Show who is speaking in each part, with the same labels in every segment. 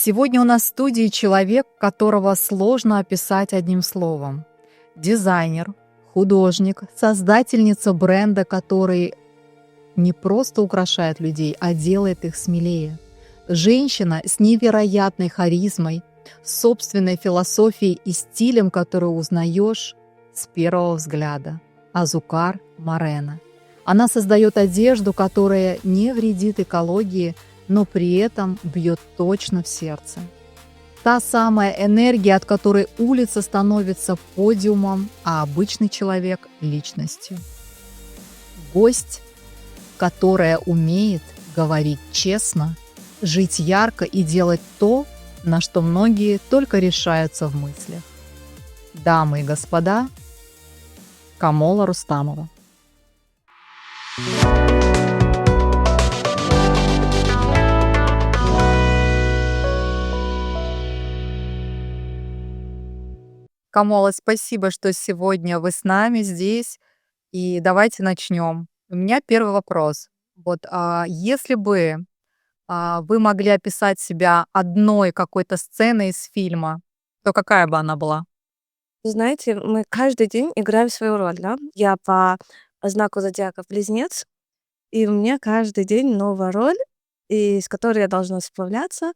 Speaker 1: Сегодня у нас в студии человек, которого сложно описать одним словом. Дизайнер, художник, создательница бренда, который не просто украшает людей, а делает их смелее. Женщина с невероятной харизмой, собственной философией и стилем, который узнаешь с первого взгляда. Азукар Морено. Она создает одежду, которая не вредит экологии, но при этом бьет точно в сердце. Та самая энергия, от которой улица становится подиумом, а обычный человек – личностью. Гость, которая умеет говорить честно, жить ярко и делать то, на что многие только решаются в мыслях. Дамы и господа, Камола Рустамова. Камола, спасибо, что сегодня вы с нами здесь. И давайте начнем. У меня первый вопрос. Если бы вы могли описать себя одной какой-то сценой из фильма, то какая бы она была?
Speaker 2: Знаете, мы каждый день играем свою роль, да? Я по знаку зодиака Близнец, и у меня каждый день новая роль, и с которой я должна справляться,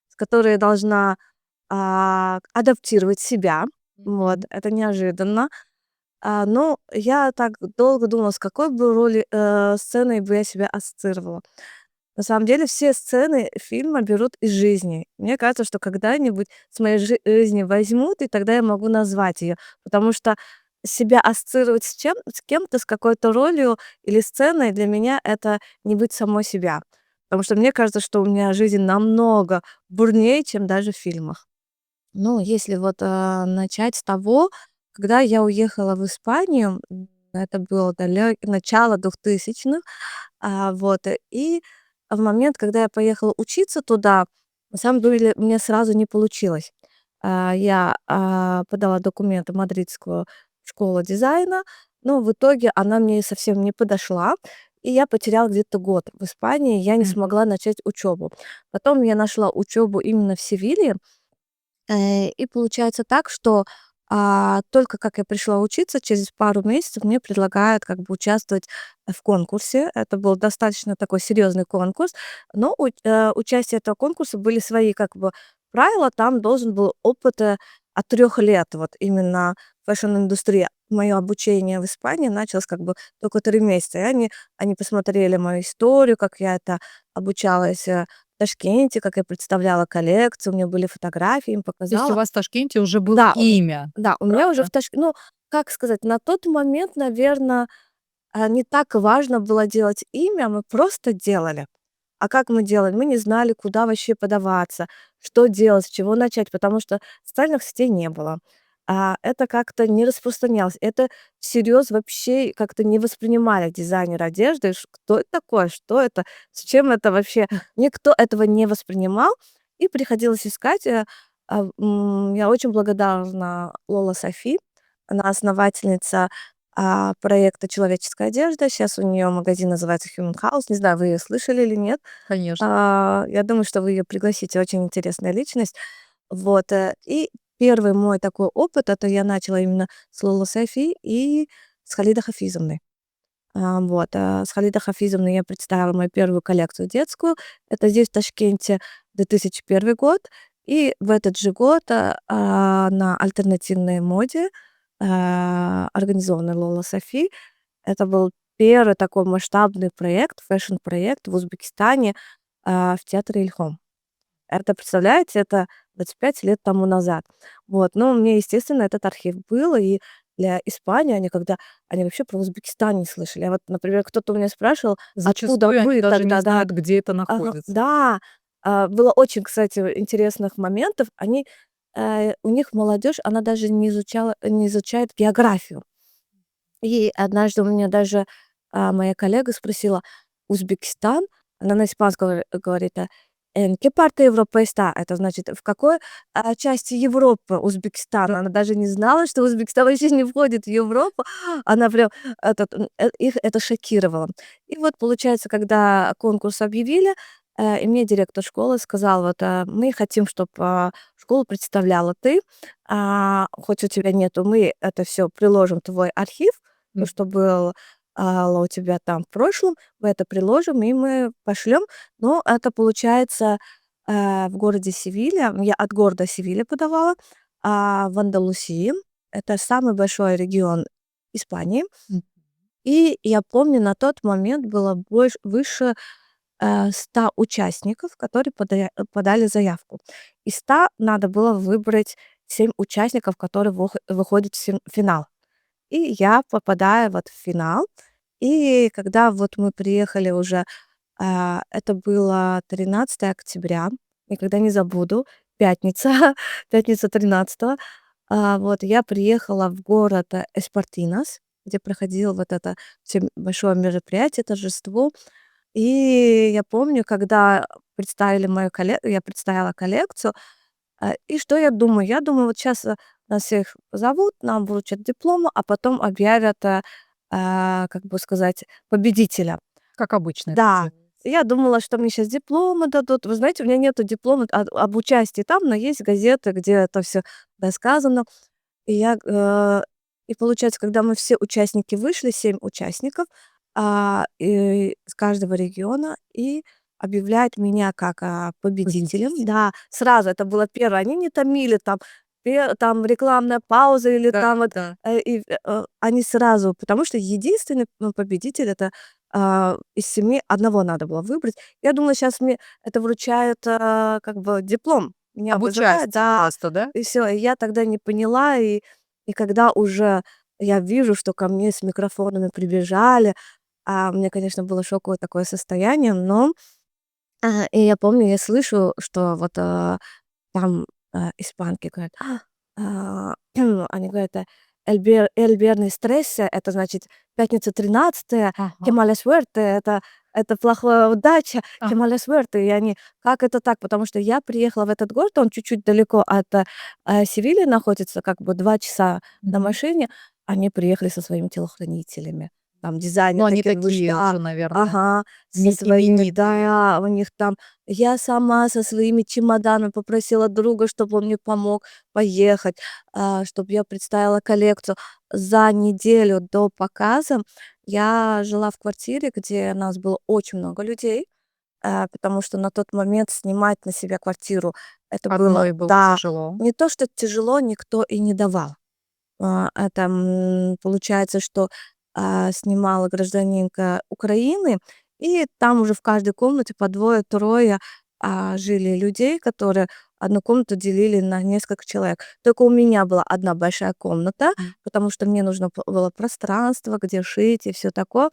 Speaker 2: с которой я должна адаптировать себя. Вот,
Speaker 1: Мгм.
Speaker 2: это неожиданно. Но я так долго думала, с какой бы роли, сценой бы я себя ассоциировала. На самом деле все сцены фильма берут из жизни. Мне кажется, что когда-нибудь с моей жизни возьмут, и тогда я могу назвать ее, потому что себя ассоциировать с кем-то, с какой-то ролью или сценой для меня это не быть самой себя. Потому что мне кажется, что у меня жизнь намного бурнее, чем даже в фильмах. Ну, если вот, начать с того, когда я уехала в Испанию, это было начало 2000-х, и в момент, когда я поехала учиться туда, на самом деле мне сразу не получилось. Я, подала документы в мадридскую школу дизайна, но в итоге она мне совсем не подошла, и я потеряла где-то год в Испании, я не
Speaker 1: Мгм.
Speaker 2: смогла начать учебу. Потом я нашла учебу именно в Севилье, и получается так, что, только как я пришла учиться, через пару месяцев мне предлагают как бы участвовать в конкурсе. Это был достаточно такой серьезный конкурс, но участие этого конкурса были свои как бы правила. Там должен был опыт, от 3 лет вот именно в фэшн-индустрии. Мое обучение в Испании началось как бы только 3 месяца, и они посмотрели мою историю, как я это обучалась, в Ташкенте, как я представляла коллекцию, у меня были фотографии, им
Speaker 1: То есть у
Speaker 2: показала.
Speaker 1: вас в Ташкенте уже было
Speaker 2: Да,
Speaker 1: имя,
Speaker 2: да, у меня уже
Speaker 1: правда?
Speaker 2: в ну, как сказать, на тот момент, наверно, не так важно было делать имя, мы просто делали. А как мы делали? Мы не знали, куда вообще подаваться, что делать, с чего начать, потому что социальных сетей не было. Это как-то не распространялось. Это всерьез вообще как-то не воспринимали дизайнер одежды. Кто это такое? Что это? С чем это вообще? Никто этого не воспринимал, и приходилось искать. Я очень благодарна Лола Софи. Она основательница проекта "Человеческая одежда". Сейчас у нее магазин называется Human House. Не знаю, вы её слышали или нет.
Speaker 1: Конечно.
Speaker 2: Я думаю, что вы ее пригласите. Очень интересная личность. Вот, и первый мой такой опыт — это я начала именно с Лоло Софи и с Халидой Хафизовной. С Халидой Хафизовной я представила мою первую коллекцию детскую. Это здесь, в Ташкенте, 2001 год. И в этот же год, на альтернативной моде, организованной Лола Софи, это был первый такой масштабный проект, фэшн-проект в Узбекистане, в театре Ильхом. Это, представляете, это 25 лет тому назад. Вот, но мне, естественно, этот архив был, и для Испании они вообще про Узбекистан не слышали. Например, кто-то у меня спрашивал: "Откуда
Speaker 1: Зачастую они
Speaker 2: вы
Speaker 1: даже не
Speaker 2: тогда?" Да.
Speaker 1: знают, где это
Speaker 2: Ага,
Speaker 1: находится.
Speaker 2: да. Было очень, кстати, интересных моментов. У них молодежь, она даже не изучает географию. И однажды у меня даже, моя коллега спросила: "Узбекистан?" Она на испанском говорит: "En qué parte Europa está?" Это значит, в какой, части Европы Узбекистан.
Speaker 1: Да.
Speaker 2: Она даже не знала, что Узбекистан вообще не входит в Европу. Она прям их это шокировало. И вот, получается, когда конкурс объявили, И мне директор школы сказал: "Вот, мы хотим, чтобы школу представляла ты. Хоть у тебя нету, мы это все приложим в твой архив, то,
Speaker 1: М.
Speaker 2: что было, у тебя там в прошлом, мы это приложим, и мы пошлем". Но это получается, в городе Севилья. Я от города Севилья подавала, в Андалусии. Это самый большой регион Испании.
Speaker 1: М.
Speaker 2: И я помню, на тот момент было выше 100 участников, которые подали заявку. Из 100 надо было выбрать 7 участников, которые выходят в финал. И я попадаю вот в финал. И когда вот мы приехали уже, это было 13 октября, никогда не забуду, пятница, пятница 13. Вот я приехала в город Эспартинас, где проходило вот это всё большое мероприятие, торжество. И я помню, когда я представила коллекцию, и что я думаю? Я думаю, вот сейчас нас всех зовут, нам вручат дипломы, а потом объявят, как бы сказать, победителя.
Speaker 1: Как обычно это
Speaker 2: Да,
Speaker 1: делается.
Speaker 2: я думала, что мне сейчас дипломы дадут. Вы знаете, у меня нету диплома об участии там, но есть газеты, где это все рассказано. И и получается, когда мы все участники вышли, 7 участников, и с каждого региона, и объявляют меня как, победителем.
Speaker 1: Победитель.
Speaker 2: Да, сразу это было первое. Они не томили там, там рекламная пауза или
Speaker 1: Да,
Speaker 2: там вот,
Speaker 1: да.
Speaker 2: они сразу, потому что единственный, победитель — это, из 7 одного надо было выбрать. Я думала, сейчас мне это вручают, как бы диплом. Меня
Speaker 1: Об
Speaker 2: вызывают,
Speaker 1: участии
Speaker 2: да,
Speaker 1: просто, да?
Speaker 2: и все. И я тогда не поняла, и когда уже я вижу, что ко мне с микрофонами прибежали, у меня, конечно, было шоковое такое состояние, но, и я помню, я слышу, что вот, там, испанки говорят, они говорят, "El viernes 13", это значит пятница 13, "Que
Speaker 1: Ага.
Speaker 2: mala suerte", это плохая удача, "Que
Speaker 1: А,
Speaker 2: mala suerte". И они: "Как это так?" Потому что я приехала в этот город, он чуть-чуть далеко от, Севильи находится, как бы 2 часа на
Speaker 1: мгм.
Speaker 2: машине. Они приехали со своими телохранителями. Там
Speaker 1: Ну,
Speaker 2: дизайнер
Speaker 1: они
Speaker 2: такие
Speaker 1: такие
Speaker 2: вышла,
Speaker 1: уже, наверное,
Speaker 2: ага, со своими,
Speaker 1: именитые.
Speaker 2: да, у них там. Я сама со своими чемоданами попросила друга, чтобы он мне помог поехать, чтобы я представила коллекцию. За неделю до показа я жила в квартире, где нас было очень много людей, потому что на тот момент снимать на себя квартиру — это было,
Speaker 1: Одной было
Speaker 2: да,
Speaker 1: тяжело.
Speaker 2: не то что тяжело, никто и не давал. Это, получается, что, снимала гражданинка Украины, и там уже в каждой комнате по двое-трое, жили людей, которые одну комнату делили на несколько человек. Только у меня была одна большая комната,
Speaker 1: М.
Speaker 2: потому что мне нужно было пространство, где шить и все такое.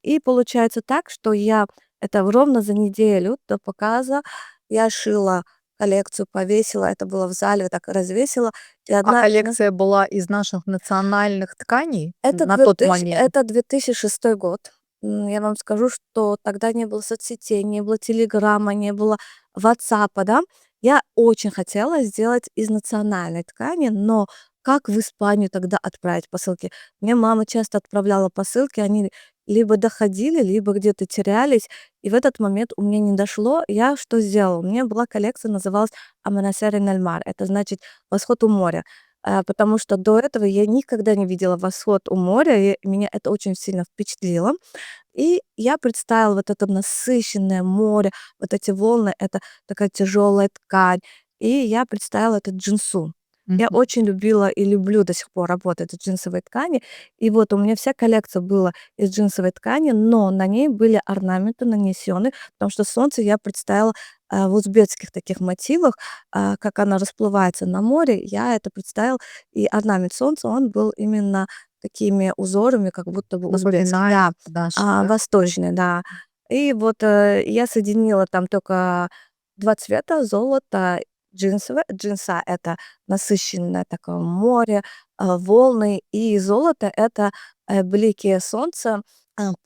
Speaker 2: И получается так, что я это ровно за неделю до показа я шила коллекцию, повесила, это было в зале, так развесила. И
Speaker 1: А
Speaker 2: одна
Speaker 1: коллекция была из наших национальных тканей
Speaker 2: это
Speaker 1: на тот
Speaker 2: 2006 год. Я вам скажу, что тогда не было соцсетей, не было "Телеграма", не было "Ватсапа", да. Я очень хотела сделать из национальной ткани, но как в Испанию тогда отправить посылки? Мне мама часто отправляла посылки, они либо доходили, либо где-то терялись. И в этот момент у меня не дошло. Я что сделала? У меня была коллекция, называлась "Amanecer en el mar". Это значит "Восход у моря". Потому что до этого я никогда не видела восход у моря, и меня это очень сильно впечатлило. И я представила вот это насыщенное море, вот эти волны — это такая тяжелая ткань. И я представила это джинсу. Я
Speaker 1: Мгм.
Speaker 2: очень любила и люблю до сих пор работать из джинсовой ткани. И вот у меня вся коллекция была из джинсовой ткани, но на ней были орнаменты нанесены, потому что солнце я представила, в узбекских таких мотивах, как она расплывается на море. Я это представила, и орнамент солнца, он был именно такими узорами, как будто бы узбекский.
Speaker 1: Напоминает
Speaker 2: Да,
Speaker 1: наши, да?
Speaker 2: восточный, да. И вот, я соединила там только 2 цвета: золото, джинса — это насыщенное такое море, волны, и золото — это, блики солнца.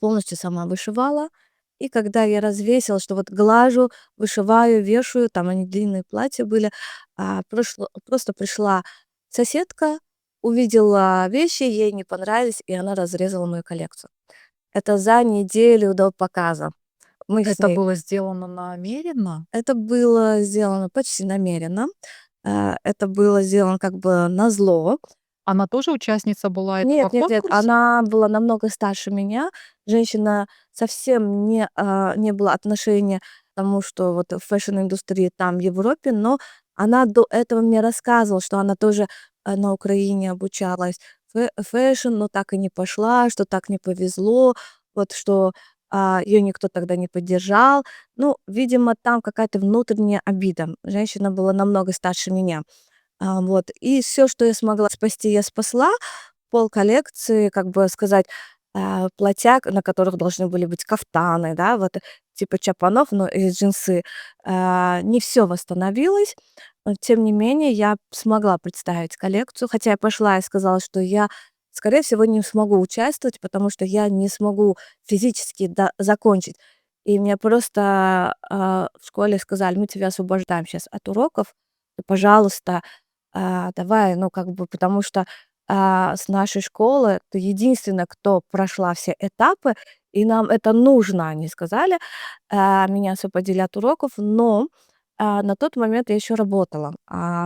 Speaker 2: Полностью сама вышивала. И когда я развесила, что вот глажу, вышиваю, вешаю, там они длинные платья были, просто пришла соседка, увидела вещи, ей не понравились, и она разрезала мою коллекцию. Это за неделю до показа. Мы с
Speaker 1: Это
Speaker 2: ней
Speaker 1: было сделано намеренно?
Speaker 2: это было сделано почти намеренно. Это было сделано как бы назло.
Speaker 1: Она тоже участница была этого
Speaker 2: Нет, нет, нет,
Speaker 1: конкурса?
Speaker 2: она была намного старше меня. Женщина совсем не было отношения к тому, что вот в фэшн-индустрии там, в Европе, но она до этого мне рассказывала, что она тоже, на Украине обучалась фэшн, но так и не пошла, что так не повезло, вот что, ее никто тогда не поддержал. Ну, видимо, там какая-то внутренняя обида. Женщина была намного старше меня. Вот. И все, что я смогла спасти, я спасла. Пол коллекции, как бы сказать, платья, на которых должны были быть кафтаны, да, вот типа чапанов, но и джинсы. Не все восстановилось. Тем не менее, я смогла представить коллекцию, хотя я пошла и сказала, что я, скорее всего, не смогу участвовать, потому что я не смогу физически закончить. И мне просто, в школе сказали: "Мы тебя освобождаем сейчас от уроков, пожалуйста, давай". Ну, как бы, потому что с нашей школы ты единственная, кто прошла все этапы, и нам это нужно, они сказали. Меня освободили от уроков, но, на тот момент я еще работала.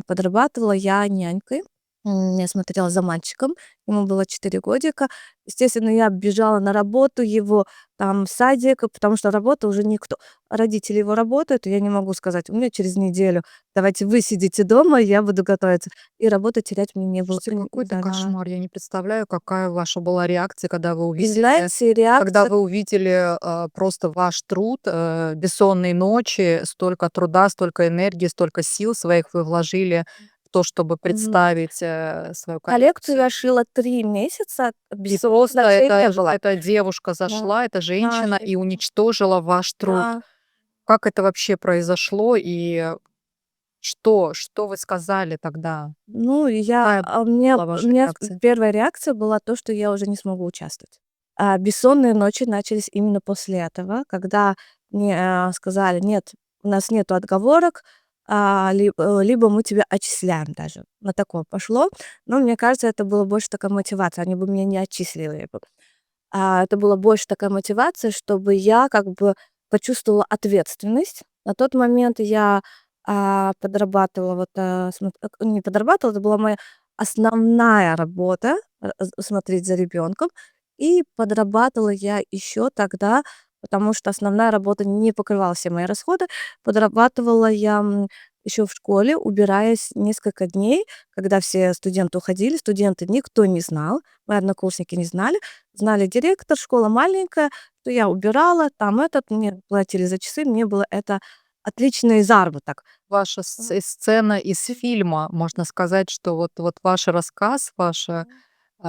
Speaker 2: Подрабатывала я нянькой. Я смотрела за мальчиком, ему было 4 годика. Естественно, я бежала на работу его, там, в садик, потому что работа уже никто. Родители его работают, и я не могу сказать: "У меня через неделю, давайте вы сидите дома, я буду готовиться". И работы терять мне не было.
Speaker 1: Слушайте, какой это
Speaker 2: Да.
Speaker 1: кошмар. Я не представляю, какая ваша была реакция,
Speaker 2: И знаете,
Speaker 1: когда
Speaker 2: реакция
Speaker 1: вы увидели, просто ваш труд, бессонные ночи, столько труда, столько энергии, столько сил своих вы вложили в то, чтобы
Speaker 2: мгм.
Speaker 1: представить, свою
Speaker 2: Коллекцию я
Speaker 1: коллекцию.
Speaker 2: шила 3 месяца,
Speaker 1: И
Speaker 2: бессонных
Speaker 1: просто
Speaker 2: ночей не было.
Speaker 1: эта девушка
Speaker 2: Да,
Speaker 1: зашла, эта
Speaker 2: да,
Speaker 1: женщина и уничтожила ваш труд.
Speaker 2: да.
Speaker 1: Как это вообще произошло и что вы сказали тогда?
Speaker 2: Ну, и я,
Speaker 1: Какая была
Speaker 2: у
Speaker 1: ваша
Speaker 2: меня
Speaker 1: реакция?
Speaker 2: первая реакция была то, что я уже не смогу участвовать. Бессонные ночи начались именно после этого, когда мне, сказали: "Нет, у нас нету отговорок, либо мы тебя отчисляем даже". На такое пошло. Но мне кажется, это было больше такая мотивация, они бы меня не отчислили бы. Это была больше такая мотивация, чтобы я как бы почувствовала ответственность. На тот момент я, подрабатывала, вот, не подрабатывала, это была моя основная работа, смотреть за ребенком. И подрабатывала я еще тогда, потому что основная работа не покрывала все мои расходы. Подрабатывала я, еще в школе, убираясь несколько дней, когда все студенты уходили. Студенты никто не знал, мои однокурсники не знали. Знали директор, школа маленькая, то я убирала, там этот, мне платили за часы, мне было это отличный заработок.
Speaker 1: Ваша сцена из фильма. Можно сказать, что вот ваш рассказ, ваша,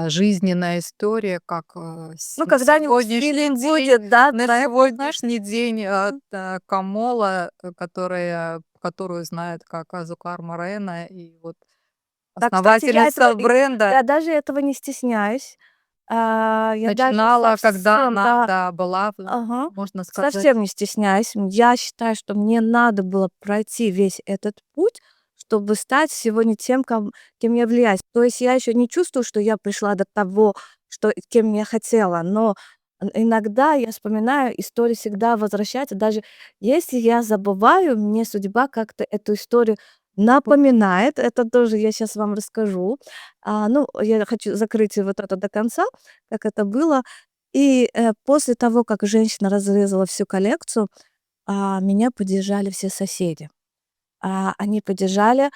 Speaker 1: жизненная история, как,
Speaker 2: Ну,
Speaker 1: на
Speaker 2: когда-нибудь
Speaker 1: сегодняшний
Speaker 2: фильм
Speaker 1: день
Speaker 2: будет, да,
Speaker 1: на
Speaker 2: про это, знаешь.
Speaker 1: сегодняшний день, Камола, которую знают как Азукар Морено, и вот
Speaker 2: Да, кстати,
Speaker 1: основательница бренда,
Speaker 2: я даже этого не стесняюсь. Я даже
Speaker 1: начинала, когда
Speaker 2: совсем,
Speaker 1: она,
Speaker 2: да.
Speaker 1: да, была,
Speaker 2: Ага.
Speaker 1: можно сказать,
Speaker 2: Совсем не стесняюсь. Я считаю, что мне надо было пройти весь этот путь, чтобы стать сегодня тем, кем я являюсь. То есть я еще не чувствую, что я пришла до того, кем я хотела, но иногда я вспоминаю, история всегда возвращается. Даже если я забываю, мне судьба как-то эту историю напоминает. Это тоже я сейчас вам расскажу. Ну, я хочу закрыть вот это до конца, как это было. И, после того, как женщина разрезала всю коллекцию, меня поддержали все соседи. Они поддержали,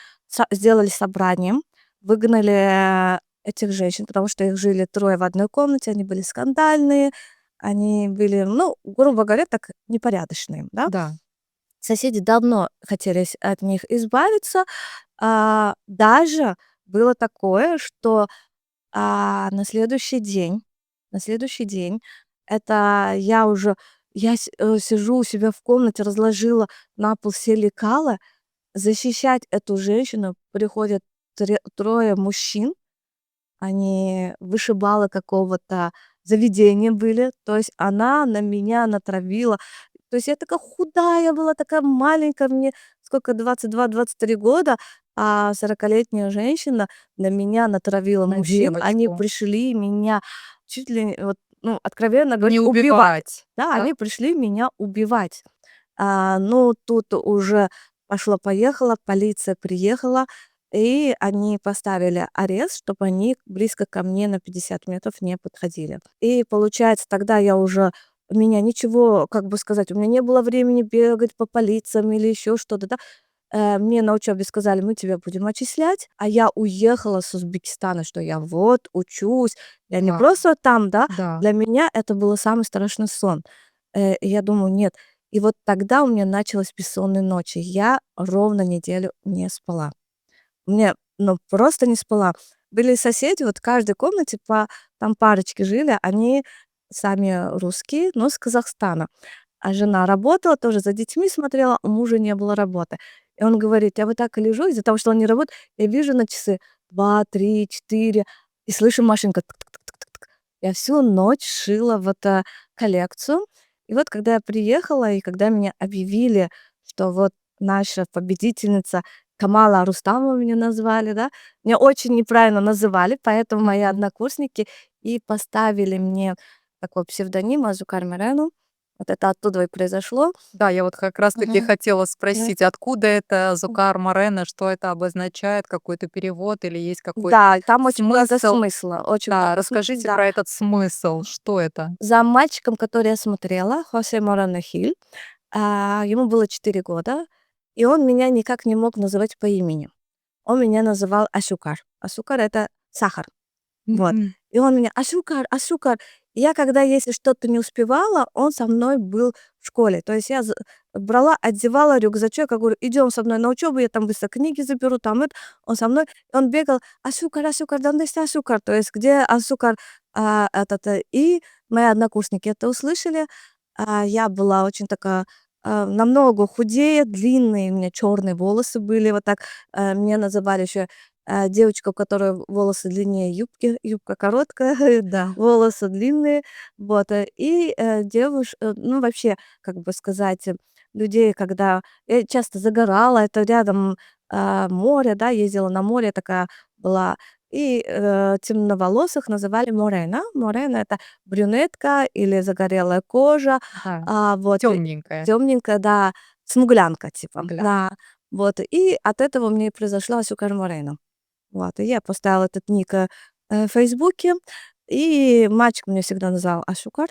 Speaker 2: сделали собрание, выгнали этих женщин, потому что их жили трое в одной комнате, они были скандальные, они были, ну, грубо говоря, так непорядочные, да.
Speaker 1: да.
Speaker 2: Соседи давно хотели от них избавиться. Даже было такое, что на следующий день это я сижу у себя в комнате, разложила на пол все лекала. Защищать эту женщину приходят трое мужчин. Они вышибалы какого-то заведения были. То есть она на меня натравила. То есть я такая худая была, такая маленькая, мне сколько, 22-23 года, 40-летняя женщина на меня натравила
Speaker 1: На
Speaker 2: мужчин. Они
Speaker 1: девочку.
Speaker 2: пришли меня чуть ли не вот ну, откровенно
Speaker 1: Не
Speaker 2: говоря, убивать.
Speaker 1: убивать,
Speaker 2: Да,
Speaker 1: да?
Speaker 2: они пришли меня убивать. Ну, тут уже пошло-поехало, полиция приехала, и они поставили арест, чтобы они близко ко мне на 50 метров не подходили. И получается, тогда я уже у меня ничего, как бы сказать, у меня не было времени бегать по полициям или еще что-то, да. Мне на учебе сказали: "Мы тебя будем отчислять". А я уехала с Узбекистана, что я вот учусь. Я не
Speaker 1: Вау,
Speaker 2: просто там, да.
Speaker 1: да.
Speaker 2: Для меня это был самый страшный сон. И я думаю: "Нет". И вот тогда у меня началась бессонные ночи. Я ровно неделю не спала. Мне, ну, просто не спала. Были соседи, вот в каждой комнате по там парочки жили, они сами русские, но с Казахстана. А жена работала, тоже за детьми смотрела, у мужа не было работы. И он говорит: "Я вот так и лежу, из-за того, что он не работает, я вижу на часы 2, 3, 4 и слышу машинка тык-тык-тык-тык-тык". Я всю ночь шила вот, коллекцию. И вот когда я приехала, и когда меня объявили, что вот наша победительница Камала Рустамова меня назвали, да. Меня очень неправильно называли, поэтому мои
Speaker 1: Мгм.
Speaker 2: однокурсники и поставили мне такой псевдоним Азукар Мирену. Вот это оттуда и произошло.
Speaker 1: Да, я вот как раз таки
Speaker 2: Мгм.
Speaker 1: хотела
Speaker 2: Да.
Speaker 1: спросить, откуда это Зукар Морено, что это обозначает, какой-то перевод или есть какой-то
Speaker 2: Да, там очень много
Speaker 1: смысл?
Speaker 2: смысла, очень
Speaker 1: Да,
Speaker 2: много
Speaker 1: расскажите
Speaker 2: да.
Speaker 1: про этот смысл, что это?
Speaker 2: За мальчиком, который я смотрела, Хосе Морено Хиль, ему было 4 года, и он меня никак не мог называть по имени. Он меня называл Ашукар. Ашукар — это сахар. Вот.
Speaker 1: Мгм.
Speaker 2: И он меня: "Ашукар, Ашукар". И я, когда если что-то не успевала, он со мной был в школе. То есть я брала, одевала рюкзачок, я говорю: "Идем со мной на учебу, я там быстро книги заберу". Там это. Он со мной. И он бегал: "Ашукар, Ашукар, ¿dónde está Ашукар?" То есть где Ашукар, и мои однокурсники это услышали. Я была очень такая, намного худее, длинные у меня черные волосы были. Вот так, меня называли еще девочка, у которой волосы длиннее юбки, юбка короткая,
Speaker 1: Да.
Speaker 2: волосы длинные. Вот, ну, вообще, как бы сказать, людей, когда я часто загорала, это рядом, море, да, ездила на море, такая была. И, темноволосых называли морена. Морена — это брюнетка или загорелая кожа,
Speaker 1: Да.
Speaker 2: вот,
Speaker 1: Темненькая.
Speaker 2: темненькая, да, смуглянка типа,
Speaker 1: Гля.
Speaker 2: да. Вот, и от этого мне и произошла Сюкар Морено. Вот, и я поставила этот ник, в "Фейсбуке", и мальчик меня всегда называл Ашукар.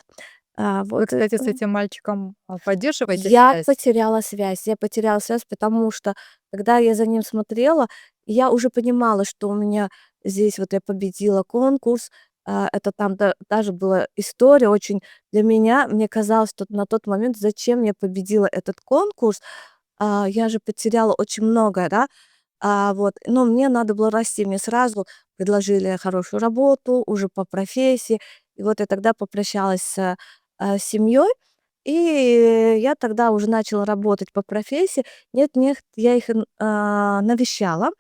Speaker 1: Вы,
Speaker 2: Вот,
Speaker 1: кстати, с этим мальчиком, поддерживаете
Speaker 2: я
Speaker 1: связь?
Speaker 2: потеряла связь. Я потеряла связь, потому что, когда я за ним смотрела, я уже понимала, что у меня здесь вот я победила конкурс. Это там даже была история очень для меня. Мне казалось, что на тот момент, зачем я победила этот конкурс? Я же потеряла очень многое, да. Вот, но мне надо было расти. Мне сразу предложили хорошую работу уже по профессии. И вот я тогда попрощалась семьей, и я тогда уже начала работать по профессии. Нет, я их навещала.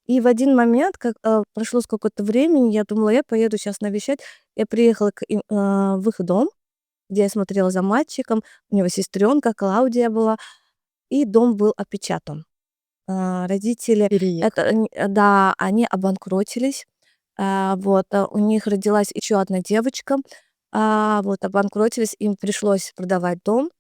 Speaker 2: И в один момент, как прошло сколько-то времени, я думала, я поеду сейчас навещать. Я приехала в их дом, где я смотрела за мальчиком. У него сестренка Клаудия была, и дом был опечатан. Родители,
Speaker 1: Переехали.
Speaker 2: да, они обанкротились. Вот, у них родилась еще одна девочка. Вот, обанкротились, им пришлось продавать дом.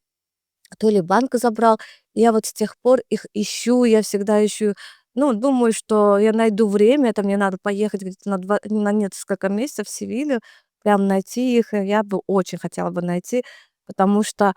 Speaker 2: То ли банк забрал. Я вот с тех пор их ищу, я всегда ищу. Ну, думаю, что я найду время, это мне надо поехать где-то на несколько месяцев в Севилью, прям найти их. И я бы очень хотела бы найти, потому что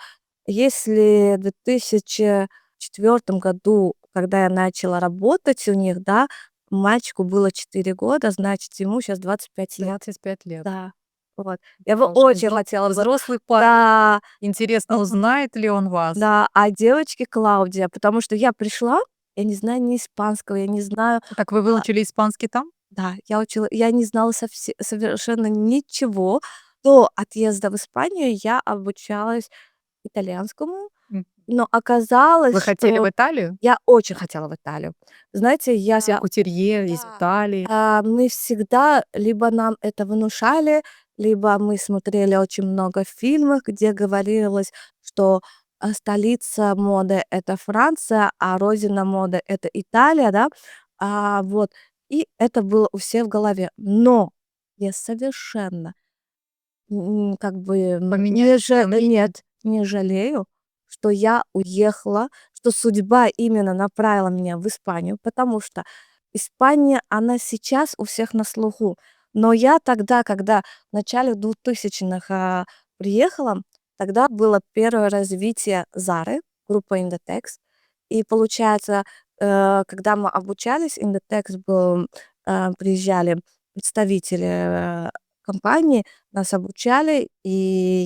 Speaker 2: если в 2004 году, когда я начала работать у них, да, мальчику было 4 года, значит, ему сейчас 25 лет.
Speaker 1: 25 лет.
Speaker 2: Да, вот. Я бы
Speaker 1: Да, уже
Speaker 2: очень хотела бы.
Speaker 1: взрослый парень.
Speaker 2: Да.
Speaker 1: Интересно, узнает ли он вас?
Speaker 2: Да, а девочке Клаудия, потому что я пришла, я не знаю ни испанского, я не знаю,
Speaker 1: Так вы
Speaker 2: а,
Speaker 1: выучили испанский там?
Speaker 2: да, я не знала совершенно ничего. До отъезда в Испанию я обучалась итальянскому,
Speaker 1: М.
Speaker 2: но оказалось,
Speaker 1: Вы хотели
Speaker 2: что
Speaker 1: в Италию?
Speaker 2: я очень хотела в Италию. Знаете,
Speaker 1: Все кутюрье из
Speaker 2: да,
Speaker 1: Италии.
Speaker 2: мы всегда либо нам это внушали, либо мы смотрели очень много фильмов, где говорилось, что, столица моды — это Франция, а родина моды — это Италия, да. Вот, и это было у всех в голове. Но я совершенно как бы,
Speaker 1: Поменять свое мнение?
Speaker 2: нет, не жалею, что я уехала, что судьба именно направила меня в Испанию, потому что Испания, она сейчас у всех на слуху. Но я тогда, когда в начале 2000-х приехала, тогда было первое развитие Зары, группа Inditex. И получается, когда мы обучались, Inditex был, приезжали представители компании, нас обучали, и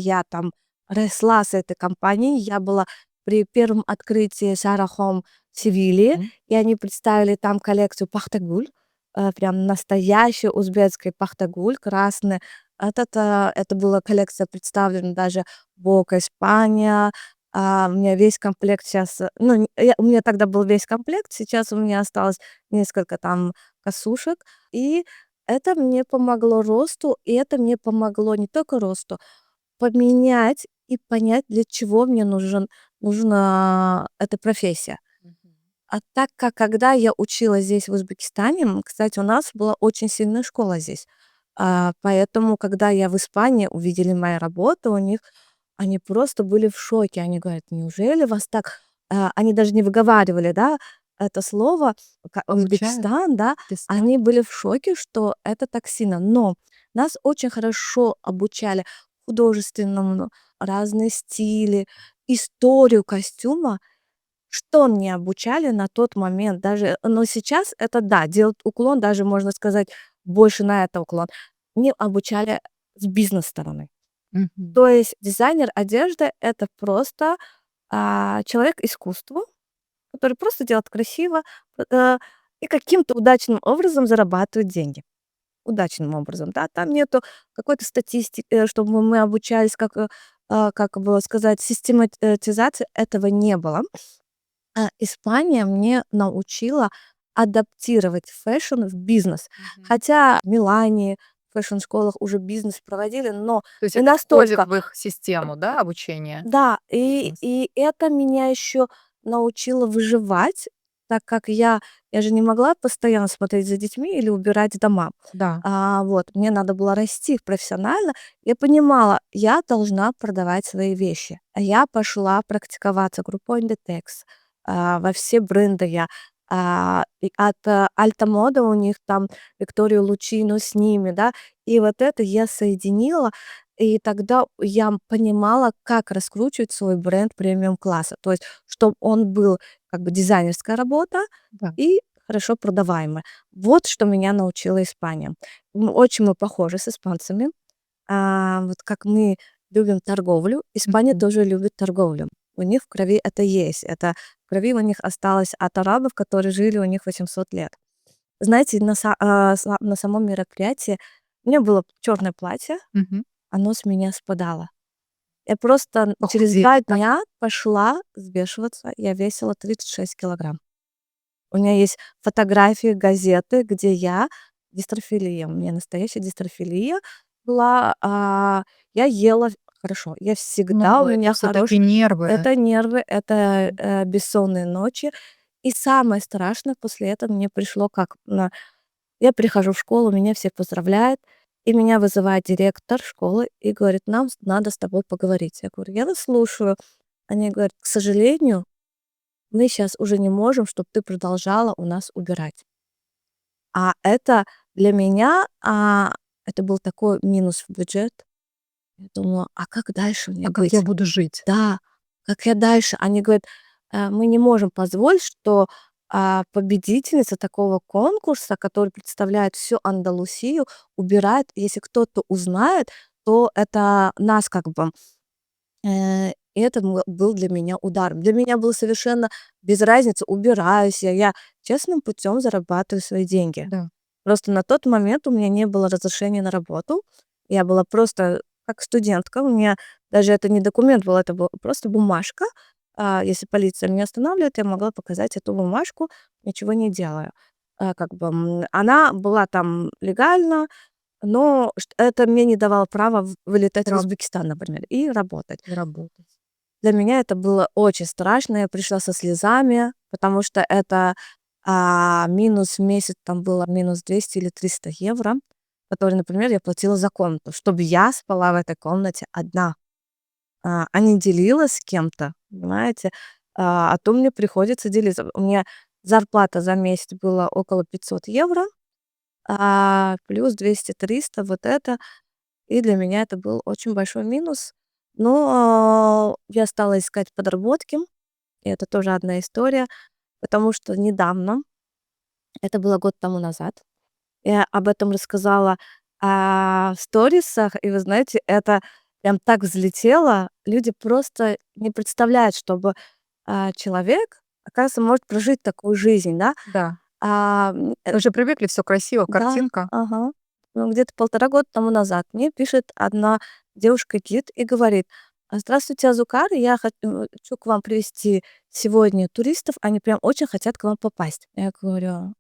Speaker 2: я там росла с этой компанией. Я была при первом открытии Zara Home в Севилье, и они представили там коллекцию Пахтагуль, прям настоящую узбекскую Пахтагуль, красная. Это была коллекция представлена даже Vogue Испания. У меня весь комплект сейчас, ну, у меня тогда был весь комплект, сейчас у меня осталось несколько там косушек, и это мне помогло росту, и это мне помогло не только росту, поменять и понять, для чего мне нужна эта профессия.
Speaker 1: Мгм.
Speaker 2: А так как когда я училась здесь, в Узбекистане, кстати, у нас была очень сильная школа здесь. Поэтому, когда я в Испании увидели мои работы, у них они просто были в шоке. Они говорят: "Неужели вас так?" Они даже не выговаривали, да, это слово,
Speaker 1: Обучают
Speaker 2: Узбекистан, да.
Speaker 1: писать.
Speaker 2: Они были в шоке, что это так сильно. Но нас очень хорошо обучали художественному, разные стили, историю костюма. Что мне обучали на тот момент даже, но сейчас это да, делают уклон, даже можно сказать, больше на это уклон. Мне обучали с бизнес-стороны.
Speaker 1: Мгм.
Speaker 2: То есть дизайнер одежды — это просто, человек искусства, который просто делает красиво, э, и каким-то удачным образом зарабатывает деньги. Удачным образом, да. Там нету какой-то статистики, чтобы мы обучались, как бы сказать, систематизации этого не было. Испания мне научила адаптировать фэшн в бизнес.
Speaker 1: Мгм.
Speaker 2: Хотя в Милане, в фэшн-школах уже бизнес проводили, но
Speaker 1: То есть
Speaker 2: не
Speaker 1: это входит
Speaker 2: настолько.
Speaker 1: в их систему, да, обучения?
Speaker 2: Да,
Speaker 1: Бизнес.
Speaker 2: и это меня еще научило выживать, так как я же не могла постоянно смотреть за детьми или убирать дома.
Speaker 1: Да.
Speaker 2: Вот, мне надо было расти профессионально. Я понимала, я должна продавать свои вещи. Я пошла практиковаться в группу Inditex, во все бренды я, и от Альта Мода у них там Викторию Лучино с ними, да. И вот это я соединила, и тогда я понимала, как раскручивать свой бренд премиум-класса. То есть, чтобы он был как бы дизайнерская работа
Speaker 1: Да.
Speaker 2: и хорошо продаваемый. Вот что меня научила Испания. Очень мы похожи с испанцами. Вот как мы любим торговлю, Испания
Speaker 1: Мгм.
Speaker 2: тоже любит торговлю. У них в крови это есть. Это в крови у них осталось от арабов, которые жили у них 800 лет. Знаете, на самом мероприятии у меня было черное платье,
Speaker 1: Мгм.
Speaker 2: оно с меня спадало. Я просто через
Speaker 1: Похудели,
Speaker 2: 2
Speaker 1: да?
Speaker 2: дня пошла взвешиваться. Я весила 36 килограмм. У меня есть фотографии, газеты, где я дистрофилия. У меня настоящая дистрофилия была. Я ела хорошо. Я всегда, у
Speaker 1: Ну, это
Speaker 2: меня
Speaker 1: все таки нервы.
Speaker 2: это нервы, это, бессонные ночи. И самое страшное, после этого мне пришло я прихожу в школу, меня все поздравляют, и меня вызывает директор школы и говорит: "Нам надо с тобой поговорить". Я говорю: "Я вас слушаю". Они говорят: "К сожалению, мы сейчас уже не можем, чтобы ты продолжала у нас убирать". Это для меня, это был такой минус в бюджет. Я думала: "А как дальше мне
Speaker 1: А как я
Speaker 2: быть?"
Speaker 1: буду жить?
Speaker 2: Да, как я дальше? Они говорят: "Мы не можем позволить, что, победительница такого конкурса, который представляет всю Андалусию, убирает. Если кто-то узнает, то это нас как бы". И это был для меня ударом. Для меня было совершенно без разницы, убираюсь я честным путем зарабатываю свои деньги.
Speaker 1: Да.
Speaker 2: Просто на тот момент у меня не было разрешения на работу. Я была просто как студентка. У меня даже это не документ был, это была просто бумажка. Если полиция меня останавливает, я могла показать эту бумажку, ничего не делая. Как бы, она была там легально, но это мне не давало права вылетать в
Speaker 1: Раб
Speaker 2: Узбекистан, например, и работать.
Speaker 1: и работать.
Speaker 2: Для меня это было очень страшно. Я пришла со слезами, потому что это, минус в месяц там было минус 200 или 300 евро. который, например, я платила за комнату, чтобы я спала в этой комнате одна, а не делилась с кем-то, понимаете? А то мне приходится делиться. У меня зарплата за месяц была около 500 евро, плюс 200-300 вот это. И для меня это был очень большой минус. Но, я стала искать подработки, и это тоже одна история, потому что недавно, это было год тому назад, я об этом рассказала, в сторисах, и вы знаете, это прям так взлетело. Люди просто не представляют, чтобы, человек, оказывается, может прожить такую жизнь, да.
Speaker 1: Да.
Speaker 2: А,
Speaker 1: Мы же привыкли, все красиво,
Speaker 2: да,
Speaker 1: картинка.
Speaker 2: ага. Ну, где-то 1,5 года тому назад мне пишет одна девушка-гид и говорит: "Здравствуйте, Азукар, я хочу к вам привезти сегодня туристов, они прям очень хотят к вам попасть". Я говорю: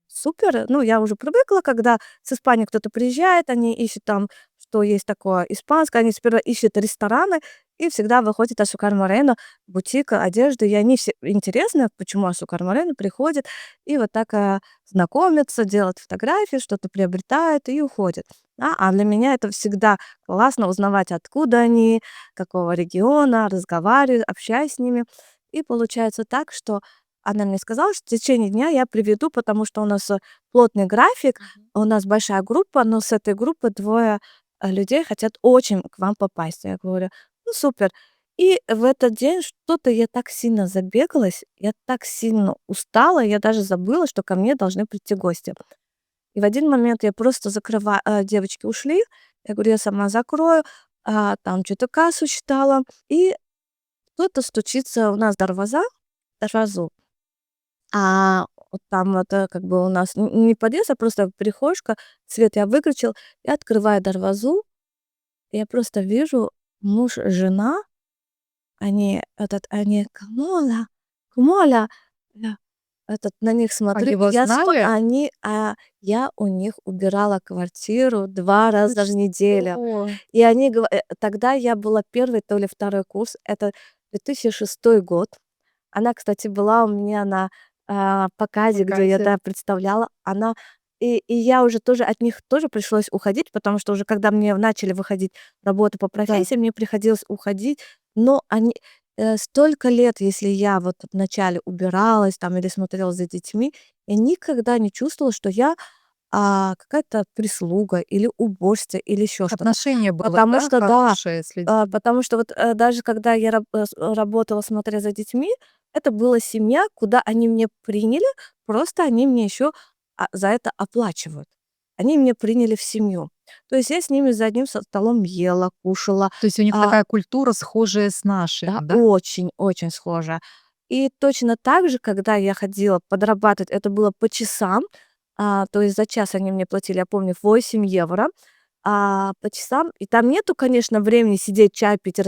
Speaker 2: "Супер". Ну, я уже привыкла, когда с Испании кто-то приезжает, они ищут там, что есть такое испанское, они сперва ищут рестораны, и всегда выходит Асукар Морено, бутик одежды, и они все интересны, почему Асукар Морено приходит, и вот так, знакомятся, делают фотографии, что-то приобретают и уходят. А для меня это всегда классно узнавать, откуда они, какого региона, разговариваю, общаюсь с ними. И получается так, что она мне сказала, что в течение дня я приведу, потому что у нас, плотный график, у нас большая группа, но с этой группы двое людей хотят очень к вам попасть. Я говорю: "Ну, супер". И в этот день что-то я так сильно забегалась, я так сильно устала, я даже забыла, что ко мне должны прийти гости. И в один момент я просто закрываю, девочки ушли, я говорю: "Я сама закрою". Там что то кассу считала, и кто-то стучится у нас дарвазу. Вот там это как бы у нас не подъезд, а просто прихожка. Свет я выключил, я открываю дарвазу, и я просто вижу муж, жена, они: "Камола, Камоля". Я на них
Speaker 1: А
Speaker 2: смотрю,
Speaker 1: его знали?
Speaker 2: я у них убирала квартиру 2
Speaker 1: Ты
Speaker 2: раза в неделю.
Speaker 1: что?
Speaker 2: И они тогда я была первый, то ли второй курс, это 2006 год. Она, кстати, была у меня на, показе, где я,
Speaker 1: Показе.
Speaker 2: да, представляла. И я уже тоже от них тоже пришлось уходить, потому что уже когда мне начали выходить работы по
Speaker 1: Да.
Speaker 2: профессии, мне приходилось уходить. Но они, столько лет, если я вот вначале убиралась там или смотрела за детьми, я никогда не чувствовала, что я, какая-то прислуга или уборщица, или еще что-то.
Speaker 1: Отношение было,
Speaker 2: Потому
Speaker 1: да,
Speaker 2: что да,
Speaker 1: хорошее с людьми?
Speaker 2: потому что вот, даже когда я работала, смотря за детьми, это была семья, куда они меня приняли, просто они мне еще, за это оплачивают. Они меня приняли в семью. То есть я с ними за одним столом ела, кушала.
Speaker 1: То есть у них
Speaker 2: А,
Speaker 1: такая культура, схожая с нашей,
Speaker 2: да,
Speaker 1: да?
Speaker 2: очень-очень схожа. И точно так же, когда я ходила подрабатывать, это было по часам, то есть за час они мне платили, я помню, 8 евро, по часам. И там нету, конечно, времени сидеть, чай пить,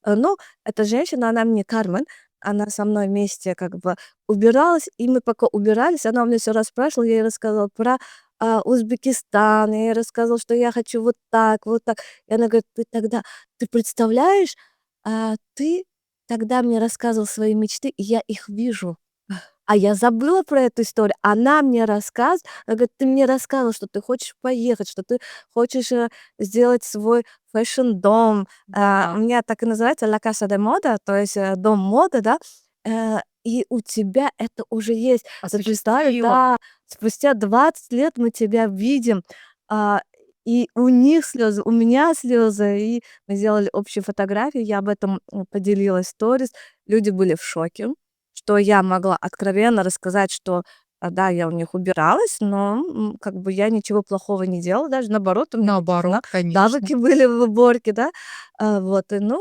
Speaker 2: но эта женщина, она мне Кармен, она со мной вместе как бы убиралась, и мы пока убирались, она у меня все расспрашивала, я ей рассказывала про, Узбекистан, я ей рассказывала, что я хочу вот так, вот так. И она говорит: "Ты представляешь, ты тогда мне рассказывал свои мечты, и я их вижу". А я забыла про эту историю. Она мне она говорит: "Ты мне рассказывал, что ты хочешь поехать, что ты хочешь, сделать свой фэшн-дом". У
Speaker 1: Да,
Speaker 2: меня так и называется "La Casa de Moda", то есть, дом моды, да. И у тебя это уже есть. Ты представь,
Speaker 1: осуществила.
Speaker 2: да, спустя 20 лет мы тебя видим, а, и у них слезы, у меня слезы, и мы сделали общие фотографии. Я об этом, поделилась в сторис. Люди были в шоке. Что я могла откровенно рассказать, что, да, я у них убиралась, но, как бы я ничего плохого не делала, даже наоборот, у меня какие-то
Speaker 1: Наоборот, конечно.
Speaker 2: навыки были в уборке, да. Вот, и, ну,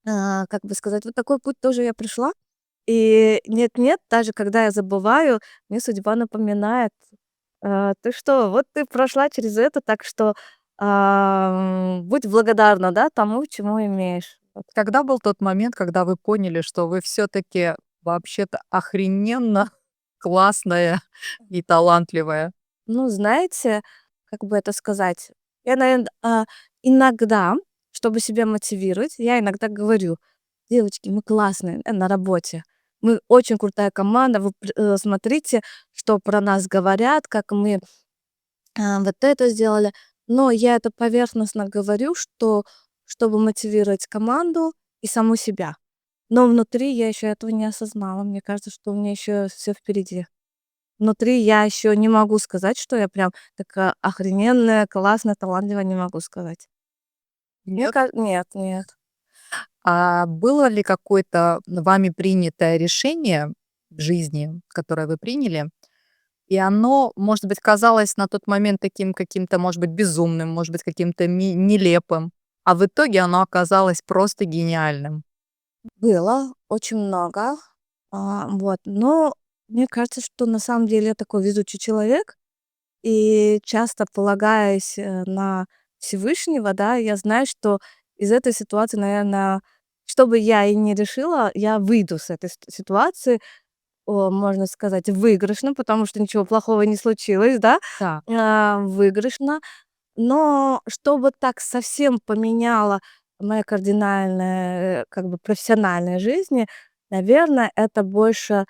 Speaker 2: как бы сказать, вот такой путь тоже я пришла. И нет-нет, даже когда я забываю, мне судьба напоминает: "Ты что, вот ты прошла через это, так что, будь благодарна, да, тому, чему имеешь". Вот.
Speaker 1: Когда был тот момент, когда вы поняли, что вы все таки вообще-то охрененно классная и талантливая?
Speaker 2: Ну, знаете, как бы это сказать, я, наверно, иногда, чтобы себя мотивировать, я иногда говорю: "Девочки, мы классные, на работе. Мы очень крутая команда. Вы смотрите, что про нас говорят, как мы вот это сделали. Но я это поверхностно говорю, что чтобы мотивировать команду и саму себя. Но внутри я еще этого не осознала. Мне кажется, что у меня еще все впереди. Внутри я еще не могу сказать, что я прям такая охрененная, классная, талантливая, не могу сказать.
Speaker 1: Нет?
Speaker 2: Нет, нет.
Speaker 1: А было ли какое-то вами принятое решение в жизни, которое вы приняли, и оно, может быть, казалось на тот момент таким каким-то, может быть, безумным, может быть, каким-то нелепым, а в итоге оно оказалось просто гениальным?
Speaker 2: Было очень много. Вот. Но мне кажется, что на самом деле я такой везучий человек. И часто полагаясь, на Всевышнего, да, я знаю, что из этой ситуации, наверное, что бы я и не решила, я выйду с этой ситуации, можно сказать, выигрышно, потому что ничего плохого не случилось, да,
Speaker 1: Да.
Speaker 2: выигрышно. Но чтобы так совсем поменяло моя кардинальная, как бы профессиональная жизнь, наверное, это больше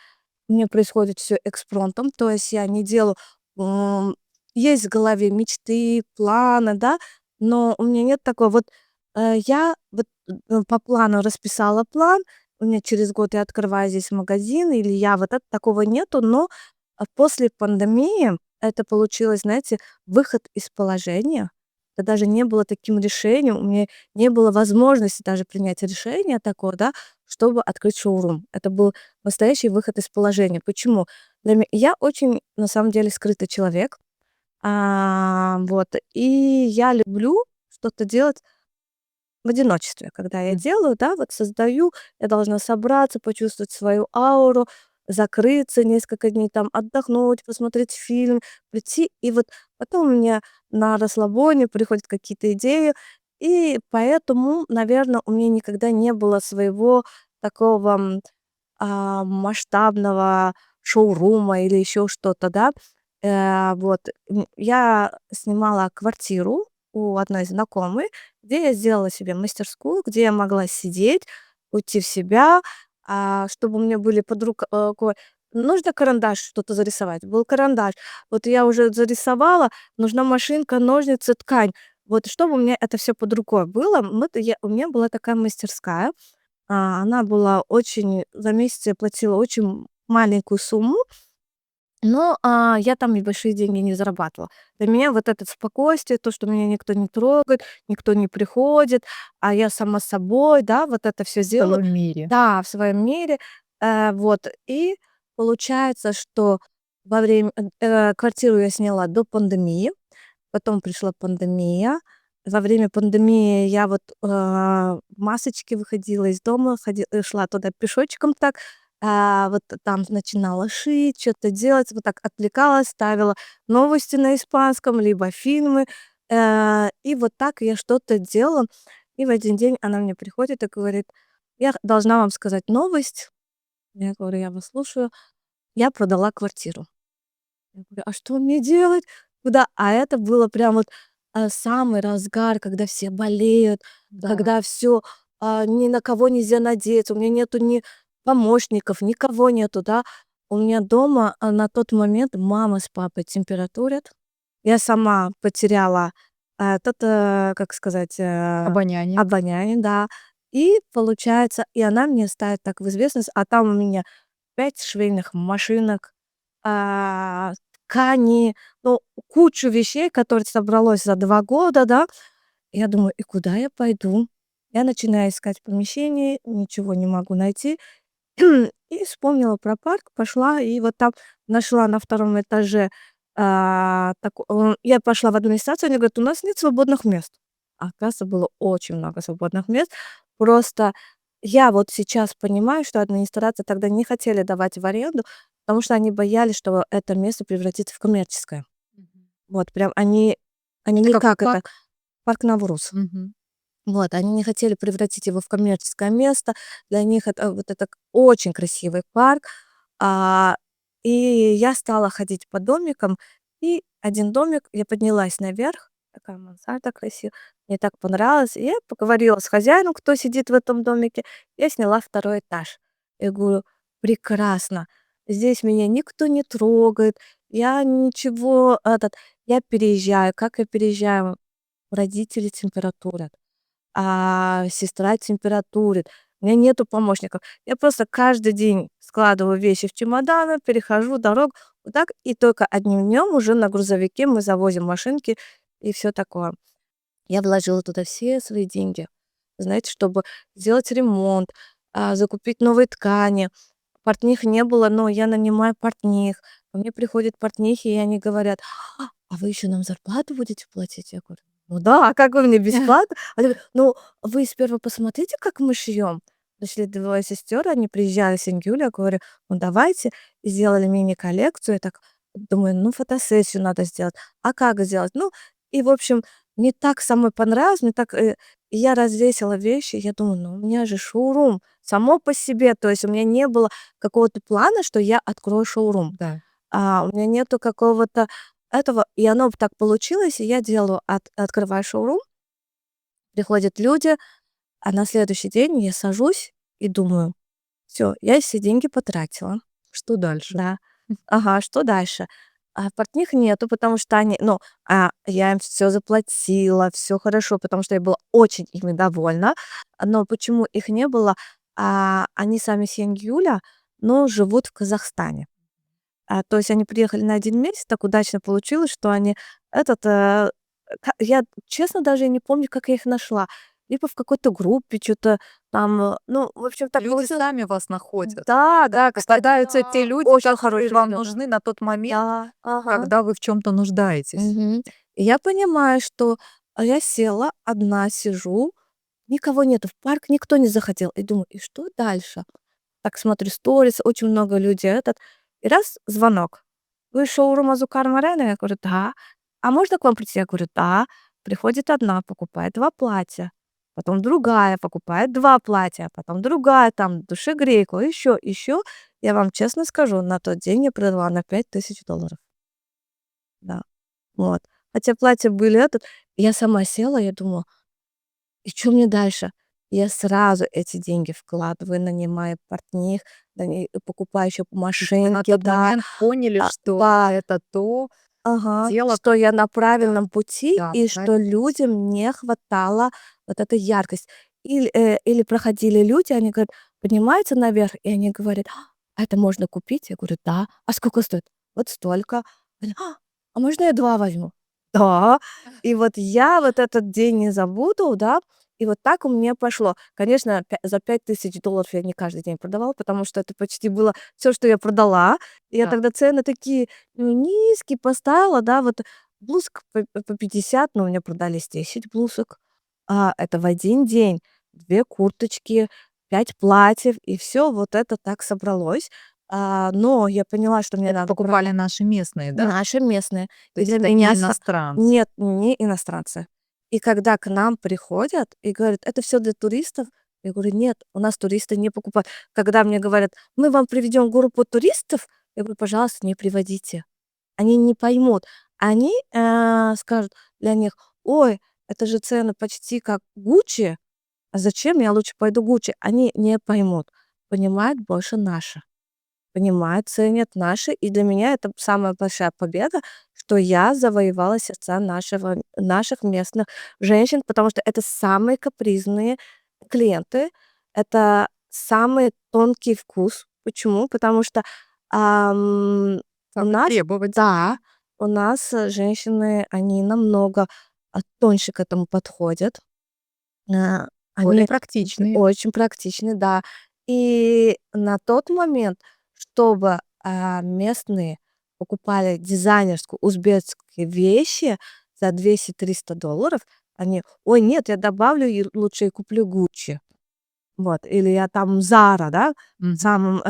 Speaker 2: мне происходит все экспромтом. То есть я не делаю м, есть в голове мечты, планы, да, но у меня нет такого вот, я вот, по плану расписала план, у меня через год я открываю здесь магазин, или я вот это такого нету, но, после пандемии это получилось, знаете, выход из положения. Это даже не было таким решением, у меня не было возможности даже принять решение такое, да, чтобы открыть шоурум. Это был настоящий выход из положения. Почему? Я очень, на самом деле, скрытый человек. Вот. И я люблю что-то делать в одиночестве. Когда я делаю, да, вот создаю, я должна собраться, почувствовать свою ауру, закрыться несколько дней, там отдохнуть, посмотреть фильм, прийти. И вот потом у меня на расслабоне приходят какие-то идеи. И поэтому, наверное, у меня никогда не было своего такого масштабного шоурума или еще что-то, да. Вот, я снимала квартиру у одной знакомой, где я сделала себе мастерскую, где я могла сидеть, уйти в себя, чтобы у меня были под рукой. Нужно карандаш что-то зарисовать, был карандаш. Вот я уже зарисовала, нужна машинка, ножницы, ткань. Вот чтобы у меня это все под рукой было, у меня была такая мастерская. Она была очень за месяц я платила очень маленькую сумму, но, я там небольшие деньги не зарабатывала. Для меня вот это спокойствие, то, что меня никто не трогает, никто не приходит, а я сама собой, да, вот это все
Speaker 1: В
Speaker 2: сделала.
Speaker 1: своем мире.
Speaker 2: Да, в своем мире. Вот, и получается, что квартиру я сняла до пандемии, потом пришла пандемия. Во время пандемии я вот, в масочке выходила из дома, шла туда пешочком так, вот там начинала шить, что то делать, вот так отвлекалась, ставила новости на испанском, либо фильмы. И вот так я что-то делала. И в один день она мне приходит и говорит: "Я должна вам сказать новость". Я говорю: "Я вас слушаю". Я продала квартиру. Я говорю: "А что мне делать? Куда?" А это было прям вот, самый разгар, когда все болеют,
Speaker 1: Да.
Speaker 2: когда все ни на кого нельзя надеяться. У меня нету ни помощников, никого нету, да. У меня дома, на тот момент мама с папой температурят. Я сама потеряла, как сказать,
Speaker 1: Обоняние.
Speaker 2: обоняние, да. И получается, и она мне ставит так в известность, а там у меня 5 швейных машинок, а, ткани, ну, кучу вещей, которые собралось за 2 года, да. Я думаю: "И куда я пойду?" Я начинаю искать помещение, ничего не могу найти. И вспомнила про парк, пошла и вот там нашла на втором этаже, я пошла в администрацию, они говорят: "У нас нет свободных мест". А оказывается, было очень много свободных мест. Просто я вот сейчас понимаю, что администрация тогда не хотели давать в аренду, потому что они боялись, что это место превратится в коммерческое.
Speaker 1: Мгм.
Speaker 2: Вот прям они
Speaker 1: Это какой
Speaker 2: никак это
Speaker 1: парк?
Speaker 2: парк Навруз.
Speaker 1: Мгм.
Speaker 2: Вот, они не хотели превратить его в коммерческое место. Для них это вот это очень красивый парк. А, и я стала ходить по домикам, и один домик, я поднялась наверх, такая мансарда красивая, мне так понравилось. И я поговорила с хозяином, кто сидит в этом домике. Я сняла второй этаж. Я говорю: "Прекрасно". здесь меня никто не трогает, я ничего, я переезжаю. Как я переезжаю? Родители температурят, сестра температурит, у меня нету помощников. Я просто каждый день складываю вещи в чемоданы, перехожу дорогу, вот так, и только одним днем уже на грузовике мы завозим машинки и все такое. Я вложила туда все свои деньги, знаете, чтобы сделать ремонт, закупить новые ткани. Портних не было, но я нанимаю портних. Ко мне приходят портнихи, и они говорят: "А вы еще нам зарплату будете платить?" Я говорю: "Ну да, а как вы мне бесплатно?" Они говорят: "Ну, вы сперва посмотрите, как мы шьем." Пришли двое сестер, они приезжали с июля, я говорю: "Ну, давайте." И сделали мини-коллекцию. Я так думаю: "Ну, фотосессию надо сделать. А как сделать?" Ну, и, в общем, мне так самой понравилось, мне так, и я развесила вещи. Я думаю: "Ну, у меня же шоурум само по себе". То есть у меня не было какого-то плана, что я открою шоурум.
Speaker 1: Да.
Speaker 2: У меня нету какого-то этого, и оно так получилось, и я делаю, открываю шоурум, приходят люди, а на следующий день я сажусь и думаю: все, я все деньги потратила.
Speaker 1: Что дальше?
Speaker 2: Да. Ага, что дальше? Портних нету, потому что они, ну, я им все заплатила, все хорошо, потому что я была очень ими довольна. Но почему их не было? Они сами с июля, но живут в Казахстане. То есть они приехали на 1 месяц, так удачно получилось, что они этот, я, честно, даже и не помню, как я их нашла. Либо в какой-то группе что то там, ну, в общем, так
Speaker 1: Люди
Speaker 2: получилось.
Speaker 1: сами вас находят.
Speaker 2: Да, да, кстати,
Speaker 1: Попадаются те
Speaker 2: да,
Speaker 1: люди,
Speaker 2: очень
Speaker 1: которые
Speaker 2: хорошие
Speaker 1: вам
Speaker 2: ребята.
Speaker 1: нужны на тот момент,
Speaker 2: Да, ага.
Speaker 1: когда вы в чем то нуждаетесь.
Speaker 2: Мгм. И я понимаю, что, я села, одна сижу, никого нету, в парк никто не захотел. И думаю: "И что дальше?" Так смотрю сторис, очень много людей и раз звонок: "Вы из шоурума Зукар Морено?" Я говорю: "Да". "А можно к вам прийти?" Я говорю: "Да". Приходит одна, покупает 2 платья, потом другая покупает 2 платья, потом другая там душегрейку, еще. Я вам честно скажу, на тот день я продала на $5000. Да, вот. Хотя платья были я сама села, я думаю: "И чё мне дальше?" Я сразу эти деньги вкладываю, нанимаю портних, покупаю еще
Speaker 1: Вы на
Speaker 2: машинки,
Speaker 1: тот
Speaker 2: да.
Speaker 1: момент поняли, что
Speaker 2: Да,
Speaker 1: это то дело,
Speaker 2: что я на
Speaker 1: да,
Speaker 2: правильном пути
Speaker 1: да,
Speaker 2: и что людям не хватало вот этой яркости. Или проходили люди, они говорят, поднимаются наверх, и они говорят: "А это можно купить?" Я говорю: "Да". "А сколько стоит?" "Вот столько". Они: "А можно я 2 возьму?" "Да". И вот я вот этот день не забуду, да. И вот так у меня пошло. Конечно, за $5000 я не каждый день продавала, потому что это почти было все, что я продала. И я
Speaker 1: да.
Speaker 2: тогда цены такие, ну, низкий поставила, да, вот блузка по 50, но у меня продались 10 блузок. Это в один день. 2 курточки, 5 платьев, и все вот это так собралось. Но я поняла, что мне
Speaker 1: Это
Speaker 2: надо
Speaker 1: покупали наши местные, да?
Speaker 2: наши местные.
Speaker 1: То
Speaker 2: И
Speaker 1: есть
Speaker 2: для
Speaker 1: это не
Speaker 2: меня
Speaker 1: иностранцы.
Speaker 2: нет, не иностранцы. И когда к нам приходят и говорят: "Это все для туристов", я говорю: "Нет, у нас туристы не покупают". Когда мне говорят: "Мы вам приведем группу туристов", я говорю: "Пожалуйста, не приводите". Они не поймут. Они, скажут для них: "Ой, это же цены почти как Гуччи, а зачем? Я лучше пойду Гуччи". Они не поймут. Понимают больше наши. Понимают, ценят наши. И для меня это самая большая победа, что я завоевала сердца наших местных женщин, потому что это самые капризные клиенты, это самый тонкий вкус. Почему? Потому что, у
Speaker 1: Самые
Speaker 2: нас
Speaker 1: требовательные.
Speaker 2: да, у нас, женщины, они намного, тоньше к этому подходят. А,
Speaker 1: Более
Speaker 2: они
Speaker 1: практичные.
Speaker 2: очень практичны, да. И на тот момент, чтобы, местные покупали дизайнерскую узбекские вещи за $200–300, они: "Ой, нет, я добавлю и лучше и куплю Гуччи". Вот. Или я там Zara, да,
Speaker 1: Мгм.
Speaker 2: самым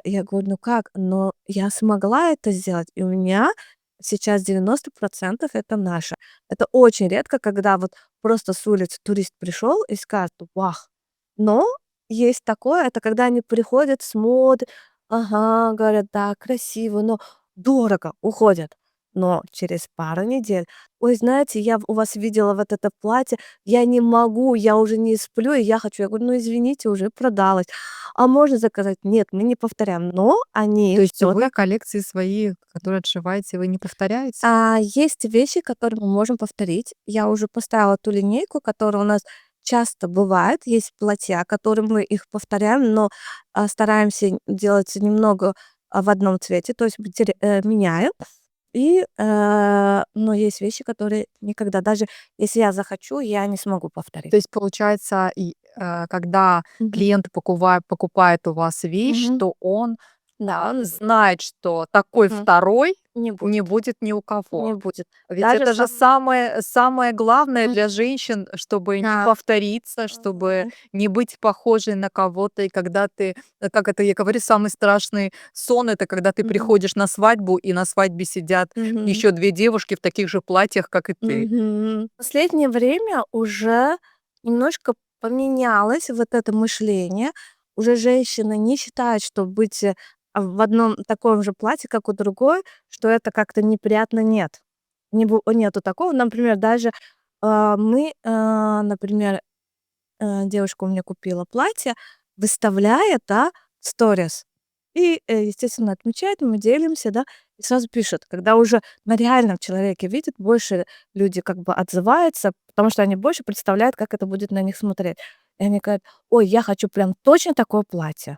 Speaker 2: я говорю: "Ну как?" Но я смогла это сделать, и у меня сейчас 90% это наше. Это очень редко, когда вот просто с улицы турист пришел и скажет: "Вах!" Но есть такое, это когда они приходят, смотрят, ага, говорят: "Да, красиво", но дорого, уходят. Но через пару недель: "Ой, знаете, я у вас видела вот это платье, я не могу, я уже не сплю, и я хочу". Я говорю: "Ну, извините, уже продалось. А можно заказать?" Нет, мы не повторяем. Но
Speaker 1: То
Speaker 2: они
Speaker 1: есть
Speaker 2: все
Speaker 1: вы
Speaker 2: так.
Speaker 1: коллекции свои, которые отшиваете, вы не повторяете?
Speaker 2: Есть вещи, которые мы можем повторить. Я уже поставила ту линейку, которая у нас часто бывает. Есть платья, которые мы их повторяем, но, стараемся делать немного, в одном цвете, то есть меняем. Но есть вещи, которые никогда, даже если я захочу, я не смогу повторить.
Speaker 1: То есть получается, когда
Speaker 2: Мгм.
Speaker 1: клиент покупает у вас вещь,
Speaker 2: Мгм.
Speaker 1: то он,
Speaker 2: Да,
Speaker 1: знает, что такой
Speaker 2: мгм.
Speaker 1: второй
Speaker 2: Не
Speaker 1: не
Speaker 2: будет,
Speaker 1: будет ни у
Speaker 2: не
Speaker 1: кого.
Speaker 2: будет.
Speaker 1: Ведь
Speaker 2: Даже
Speaker 1: это же
Speaker 2: сам
Speaker 1: самое главное
Speaker 2: М,
Speaker 1: для женщин, чтобы не
Speaker 2: да.
Speaker 1: повториться, чтобы
Speaker 2: Мгм.
Speaker 1: не быть похожей на кого-то. И когда ты, как это я говорю, самый страшный сон — это когда ты
Speaker 2: Мгм.
Speaker 1: приходишь на свадьбу, и на свадьбе сидят
Speaker 2: Мгм.
Speaker 1: еще 2 девушки в таких же платьях, как и ты.
Speaker 2: Мгм. Последнее время уже немножко поменялось вот это мышление. Уже женщины не считают, что быть, в одном таком же платье, как у другой, что это как-то неприятно. Нет. Нету такого. Например, даже, например, девушка у меня купила платье, выставляет, да, сторис. И, естественно, отмечает, мы делимся, да, и сразу пишет. Когда уже на реальном человеке видит, больше люди как бы отзываются, потому что они больше представляют, как это будет на них смотреть. И они говорят: "Ой, я хочу прям точно такое платье".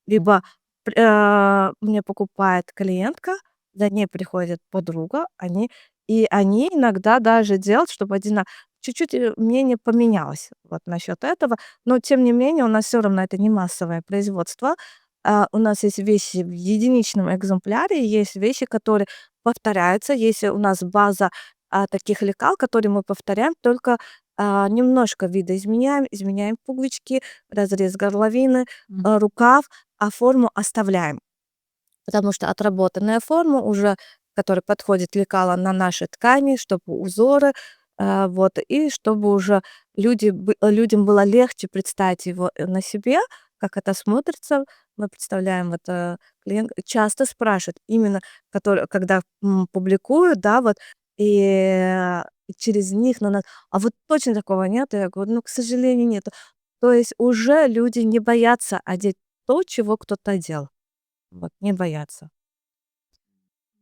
Speaker 2: Либо мне покупает клиентка, за ней приходит подруга, они иногда даже делают, чтобы чуть-чуть, мнение поменялось вот насчет этого. Но тем не менее у нас все равно это не массовое производство. У нас есть вещи в единичном экземпляре, есть вещи, которые повторяются. Есть у нас база, таких лекал, которые мы повторяем, только, немножко видоизменяем. Изменяем пуговички, разрез горловины, рукав, а форму оставляем. Потому что отработанная форма уже, которая подходит лекала на наши ткани, чтобы узоры, вот, и чтобы уже людям было легче представить его, на себе, как это смотрится. Мы представляем это клиент часто спрашивает, именно когда, публикуют, да, вот, и через них на нас: "А вот точно такого нет?" Я говорю: "Ну, к сожалению, нет". То есть уже люди не боятся одеть то, чего кто-то одел. Вот, не бояться.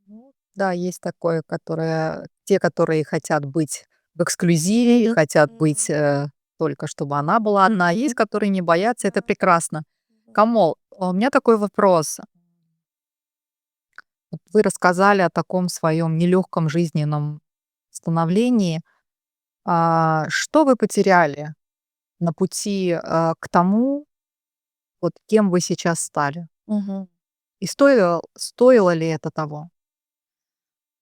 Speaker 1: Ну да, есть такое, те, которые хотят быть в эксклюзиве,
Speaker 2: Мгм.
Speaker 1: хотят быть,
Speaker 2: Мгм.
Speaker 1: только чтобы она была одна. А есть,
Speaker 2: Мгм.
Speaker 1: которые не боятся, это
Speaker 2: Да.
Speaker 1: прекрасно.
Speaker 2: Мгм.
Speaker 1: Камол, у меня такой вопрос. Вот вы рассказали о таком своем нелегком жизненном становлении. Что вы потеряли на пути, к тому, вот кем вы сейчас стали?
Speaker 2: Мгм.
Speaker 1: И стоило ли это того?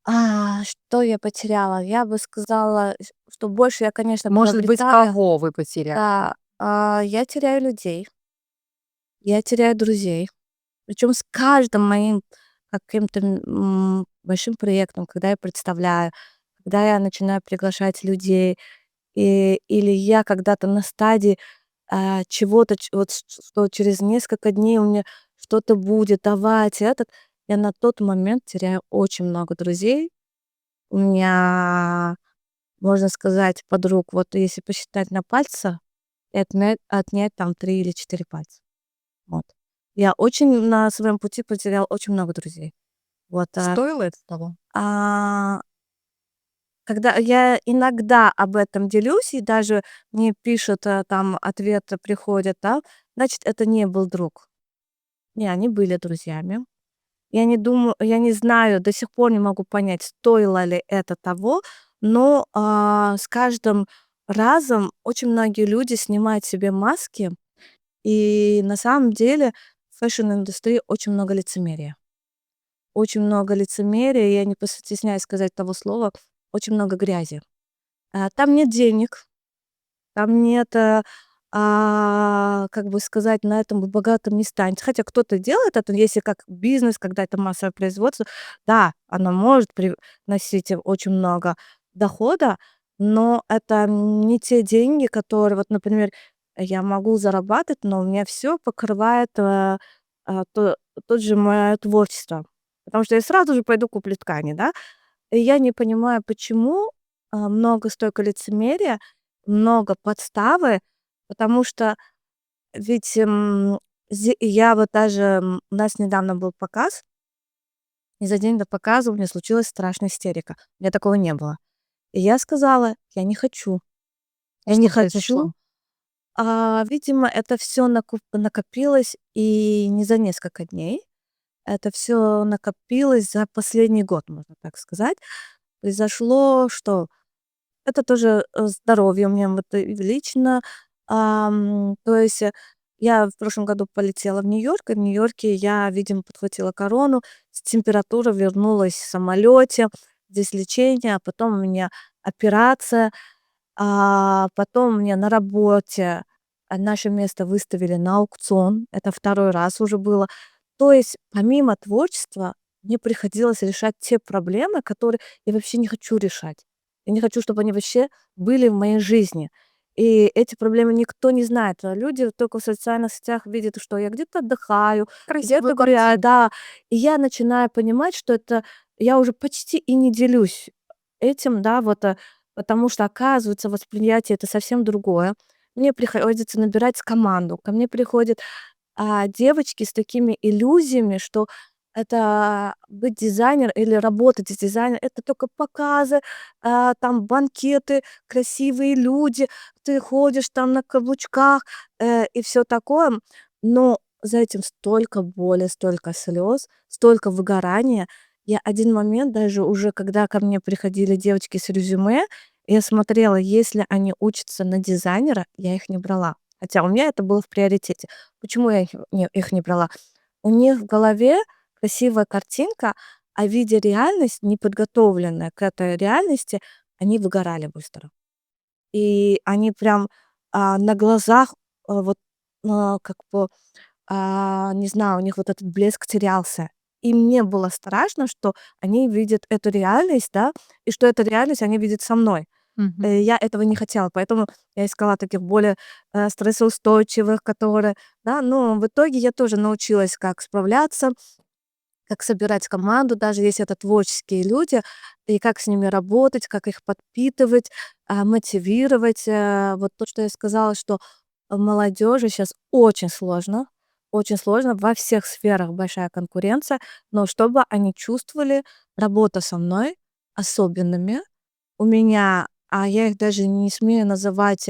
Speaker 2: Что я потеряла? Я бы сказала, что больше я, конечно,
Speaker 1: Может быть,
Speaker 2: приобретаю.
Speaker 1: кого вы потеряли?
Speaker 2: Да, я теряю людей, я теряю друзей. Причем с каждым моим каким-то, большим проектом, когда я представляю, когда я начинаю приглашать людей, или я когда-то на стадии, чего-то, что через несколько дней у меня что-то будет, давать я на тот момент теряю очень много друзей. У меня, можно сказать, подруг, вот если посчитать на пальцах и отнять там 3 или 4 пальца. Вот. Я очень на своем пути потеряла очень много друзей. Вот,
Speaker 1: Стоило это того?
Speaker 2: а, когда я иногда об этом делюсь, и даже мне пишут, там ответы приходят, да, значит, это не был друг. Не, они были друзьями. Я не знаю, до сих пор не могу понять, стоило ли это того, но, с каждым разом очень многие люди снимают себе маски, и на самом деле в фэшн-индустрии очень много лицемерия. Очень много лицемерия, я не постесняюсь сказать того слова, очень много грязи. Там нет денег, там нет, как бы сказать, на этом вы богатым не станете. Хотя кто-то делает это, если как бизнес, когда это массовое производство, да, оно может приносить очень много дохода, но это не те деньги, которые, вот, например, я могу зарабатывать, но у меня все покрывает, то тот же моё творчество. Потому что я сразу же пойду куплю ткани, да. И я не понимаю, почему, много столько лицемерия, много подставы, потому что ведь, я вот даже, у нас недавно был показ, и за день до показа у меня случилась страшная истерика. У меня такого не было. И я сказала: "Я не хочу, я не
Speaker 1: Что
Speaker 2: хочу".
Speaker 1: произошло?
Speaker 2: Видимо, это все накопилось и не за несколько дней. Это все накопилось за последний год, можно так сказать. Произошло что? Это тоже, здоровье у меня вот и лично. То есть, я в прошлом году полетела в Нью-Йорк, и в Нью-Йорке я, видимо, подхватила корону, температура вернулась в самолете, здесь лечение, а потом у меня операция. Потом мне на работе, наше место выставили на аукцион. Это второй раз уже было. То есть помимо творчества мне приходилось решать те проблемы, которые я вообще не хочу решать. Я не хочу, чтобы они вообще были в моей жизни. И эти проблемы никто не знает. Люди только в социальных сетях видят, что я где-то отдыхаю,
Speaker 1: Красивую
Speaker 2: где-то гуляю,
Speaker 1: картину.
Speaker 2: да. И я начинаю понимать, что это я уже почти и не делюсь этим, да, вот, потому что, оказывается, восприятие это совсем другое. Мне приходится набирать команду. Ко мне приходят, девочки с такими иллюзиями, что это быть дизайнер или работать с дизайнером — это только показы, там банкеты, красивые люди, ты ходишь там на каблучках, и все такое. Но за этим столько боли, столько слез, столько выгорания. Я один момент даже уже, когда ко мне приходили девочки с резюме, я смотрела, если они учатся на дизайнера, я их не брала. Хотя у меня это было в приоритете. Почему я их не брала? У них в голове красивая картинка, а видя реальность, неподготовленная к этой реальности, они выгорали быстро. И они прям, на глазах, вот, как бы, не знаю, у них вот этот блеск терялся. И мне было страшно, что они видят эту реальность, да, и что эту реальность они видят со мной.
Speaker 1: Мгм.
Speaker 2: Я этого не хотела, поэтому я искала таких более, стрессоустойчивых, которые, да. Но в итоге я тоже научилась, как справляться, как собирать команду, даже если это творческие люди, и как с ними работать, как их подпитывать, мотивировать. Вот то, что я сказала, что молодежи сейчас очень сложно, во всех сферах большая конкуренция, но чтобы они чувствовали работу со мной особенными. У меня, я их даже не смею называть,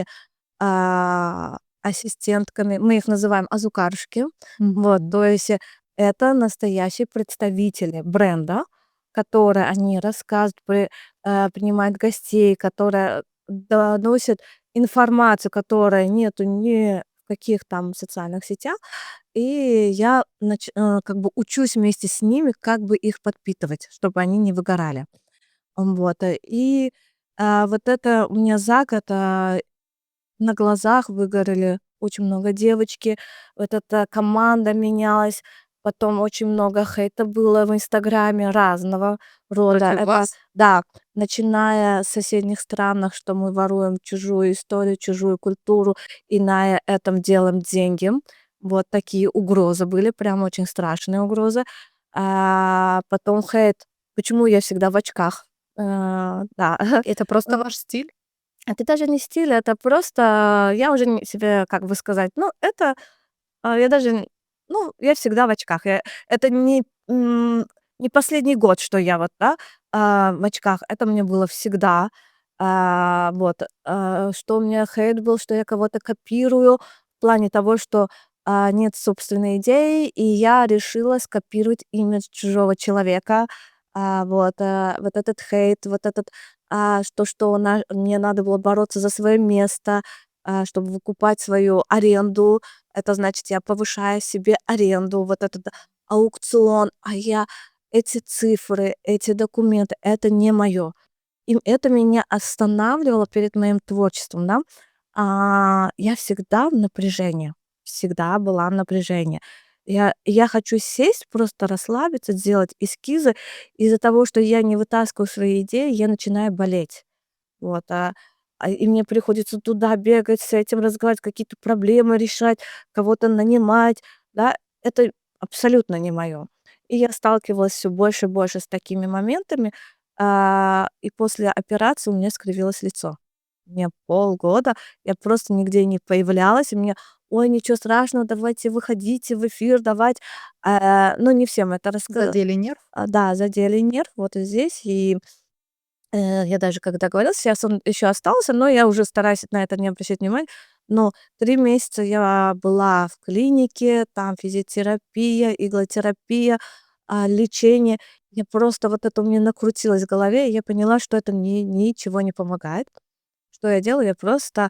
Speaker 2: ассистентками, мы их называем азукаршки. Вот,
Speaker 1: Мгм.
Speaker 2: то есть, это настоящие представители бренда, которые они рассказывают, принимают гостей, которые доносят информацию, которая нету ни в каких там социальных сетях. И я как бы учусь вместе с ними, как бы их подпитывать, чтобы они не выгорали. Вот, вот это у меня за год, на глазах выгорели очень много девочки. Вот эта команда менялась. Потом очень много хейта было в "Инстаграме" разного рода.
Speaker 1: Против
Speaker 2: Это
Speaker 1: вас?
Speaker 2: да, начиная с соседних странах, что мы воруем чужую историю, чужую культуру и на этом делаем деньги. Вот такие угрозы были, прям очень страшные угрозы. Потом хейт: почему я всегда в очках? Да.
Speaker 1: Это просто ваш стиль?
Speaker 2: Это даже не стиль, это просто я уже не себе, как бы сказать, ну, это, я даже, ну, я всегда в очках. Это не последний год, что я вот, да, в очках. Это мне было всегда. Вот, что у меня хейт был, что я кого-то копирую в плане того, что, нет собственной идеи, и я решила скопировать имидж чужого человека. Вот этот хейт, вот этот, что мне надо было бороться за свое место, чтобы выкупать свою аренду. Это значит, я повышаю себе аренду, вот этот аукцион, эти цифры, эти документы — это не мое. И это меня останавливало перед моим творчеством, да. Я всегда в напряжении, всегда была в напряжении. Я хочу сесть, просто расслабиться, сделать эскизы. Из-за того, что я не вытаскиваю свои идеи, я начинаю болеть. Вот, и мне приходится туда бегать, с этим разговаривать, какие-то проблемы решать, кого-то нанимать, да. Это абсолютно не мое. И я сталкивалась все больше и больше с такими моментами. И после операции у меня скривилось лицо. Мне полгода, я просто нигде не появлялась, и мне: "Ой, ничего страшного, давайте выходите в эфир, давать". Но не всем это раска
Speaker 1: Задели нерв?
Speaker 2: да, задели нерв вот и здесь. Я даже когда говорила, сейчас он еще остался, но я уже стараюсь на это не обращать внимания. Но 3 месяца я была в клинике, там физиотерапия, иглотерапия, лечение. Я просто вот это у меня накрутилось в голове, и я поняла, что это мне ничего не помогает. Что я делаю? Я просто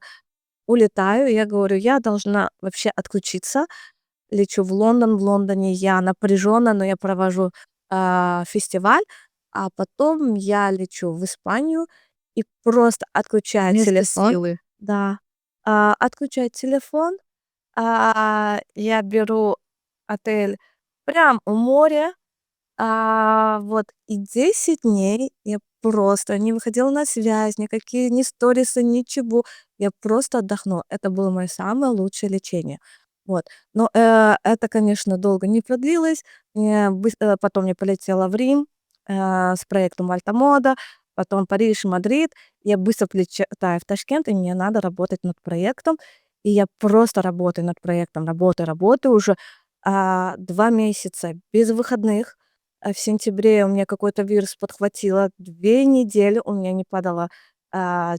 Speaker 2: улетаю. Я говорю: "Я должна вообще отключиться". Лечу в Лондон. В Лондоне я напряжённая, но я провожу, фестиваль, а потом я лечу в Испанию и просто отключаю
Speaker 1: Вместе
Speaker 2: телефон.
Speaker 1: силы.
Speaker 2: Да, отключаю телефон, я беру отель прям у моря, вот, и 10 дней я просто не выходила на связь, никакие ни сторисы, ничего. Я просто отдохнула. Это было мое самое лучшее лечение. Вот. Но, это, конечно, долго не продлилось. Потом я полетела в Рим, с проектом "Мальта Мода", потом Париж, Мадрид. Я быстро прилетаю в Ташкент, и мне надо работать над проектом. И я просто работаю над проектом, работаю уже, 2 месяца без выходных. В сентябре у меня какой-то вирус подхватила. 2 недели у меня не падала,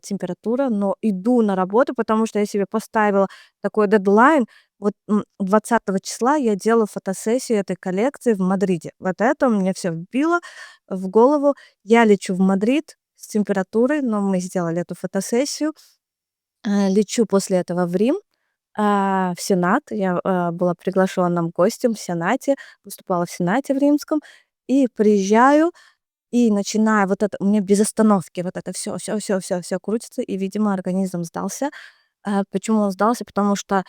Speaker 2: температура, но иду на работу, потому что я себе поставила такой дедлайн. Вот, 20 числа я делаю фотосессию этой коллекции в Мадриде. Вот это у меня все вбило в голову. Я лечу в Мадрид с температурой, но мы сделали эту фотосессию. Лечу после этого в Рим, в Сенат. Я, была приглашенным гостем в Сенате, выступала в Сенате в римском. И приезжаю, и начинаю вот это у меня без остановки вот это все крутится, и, видимо, организм сдался. Почему он сдался? Потому что,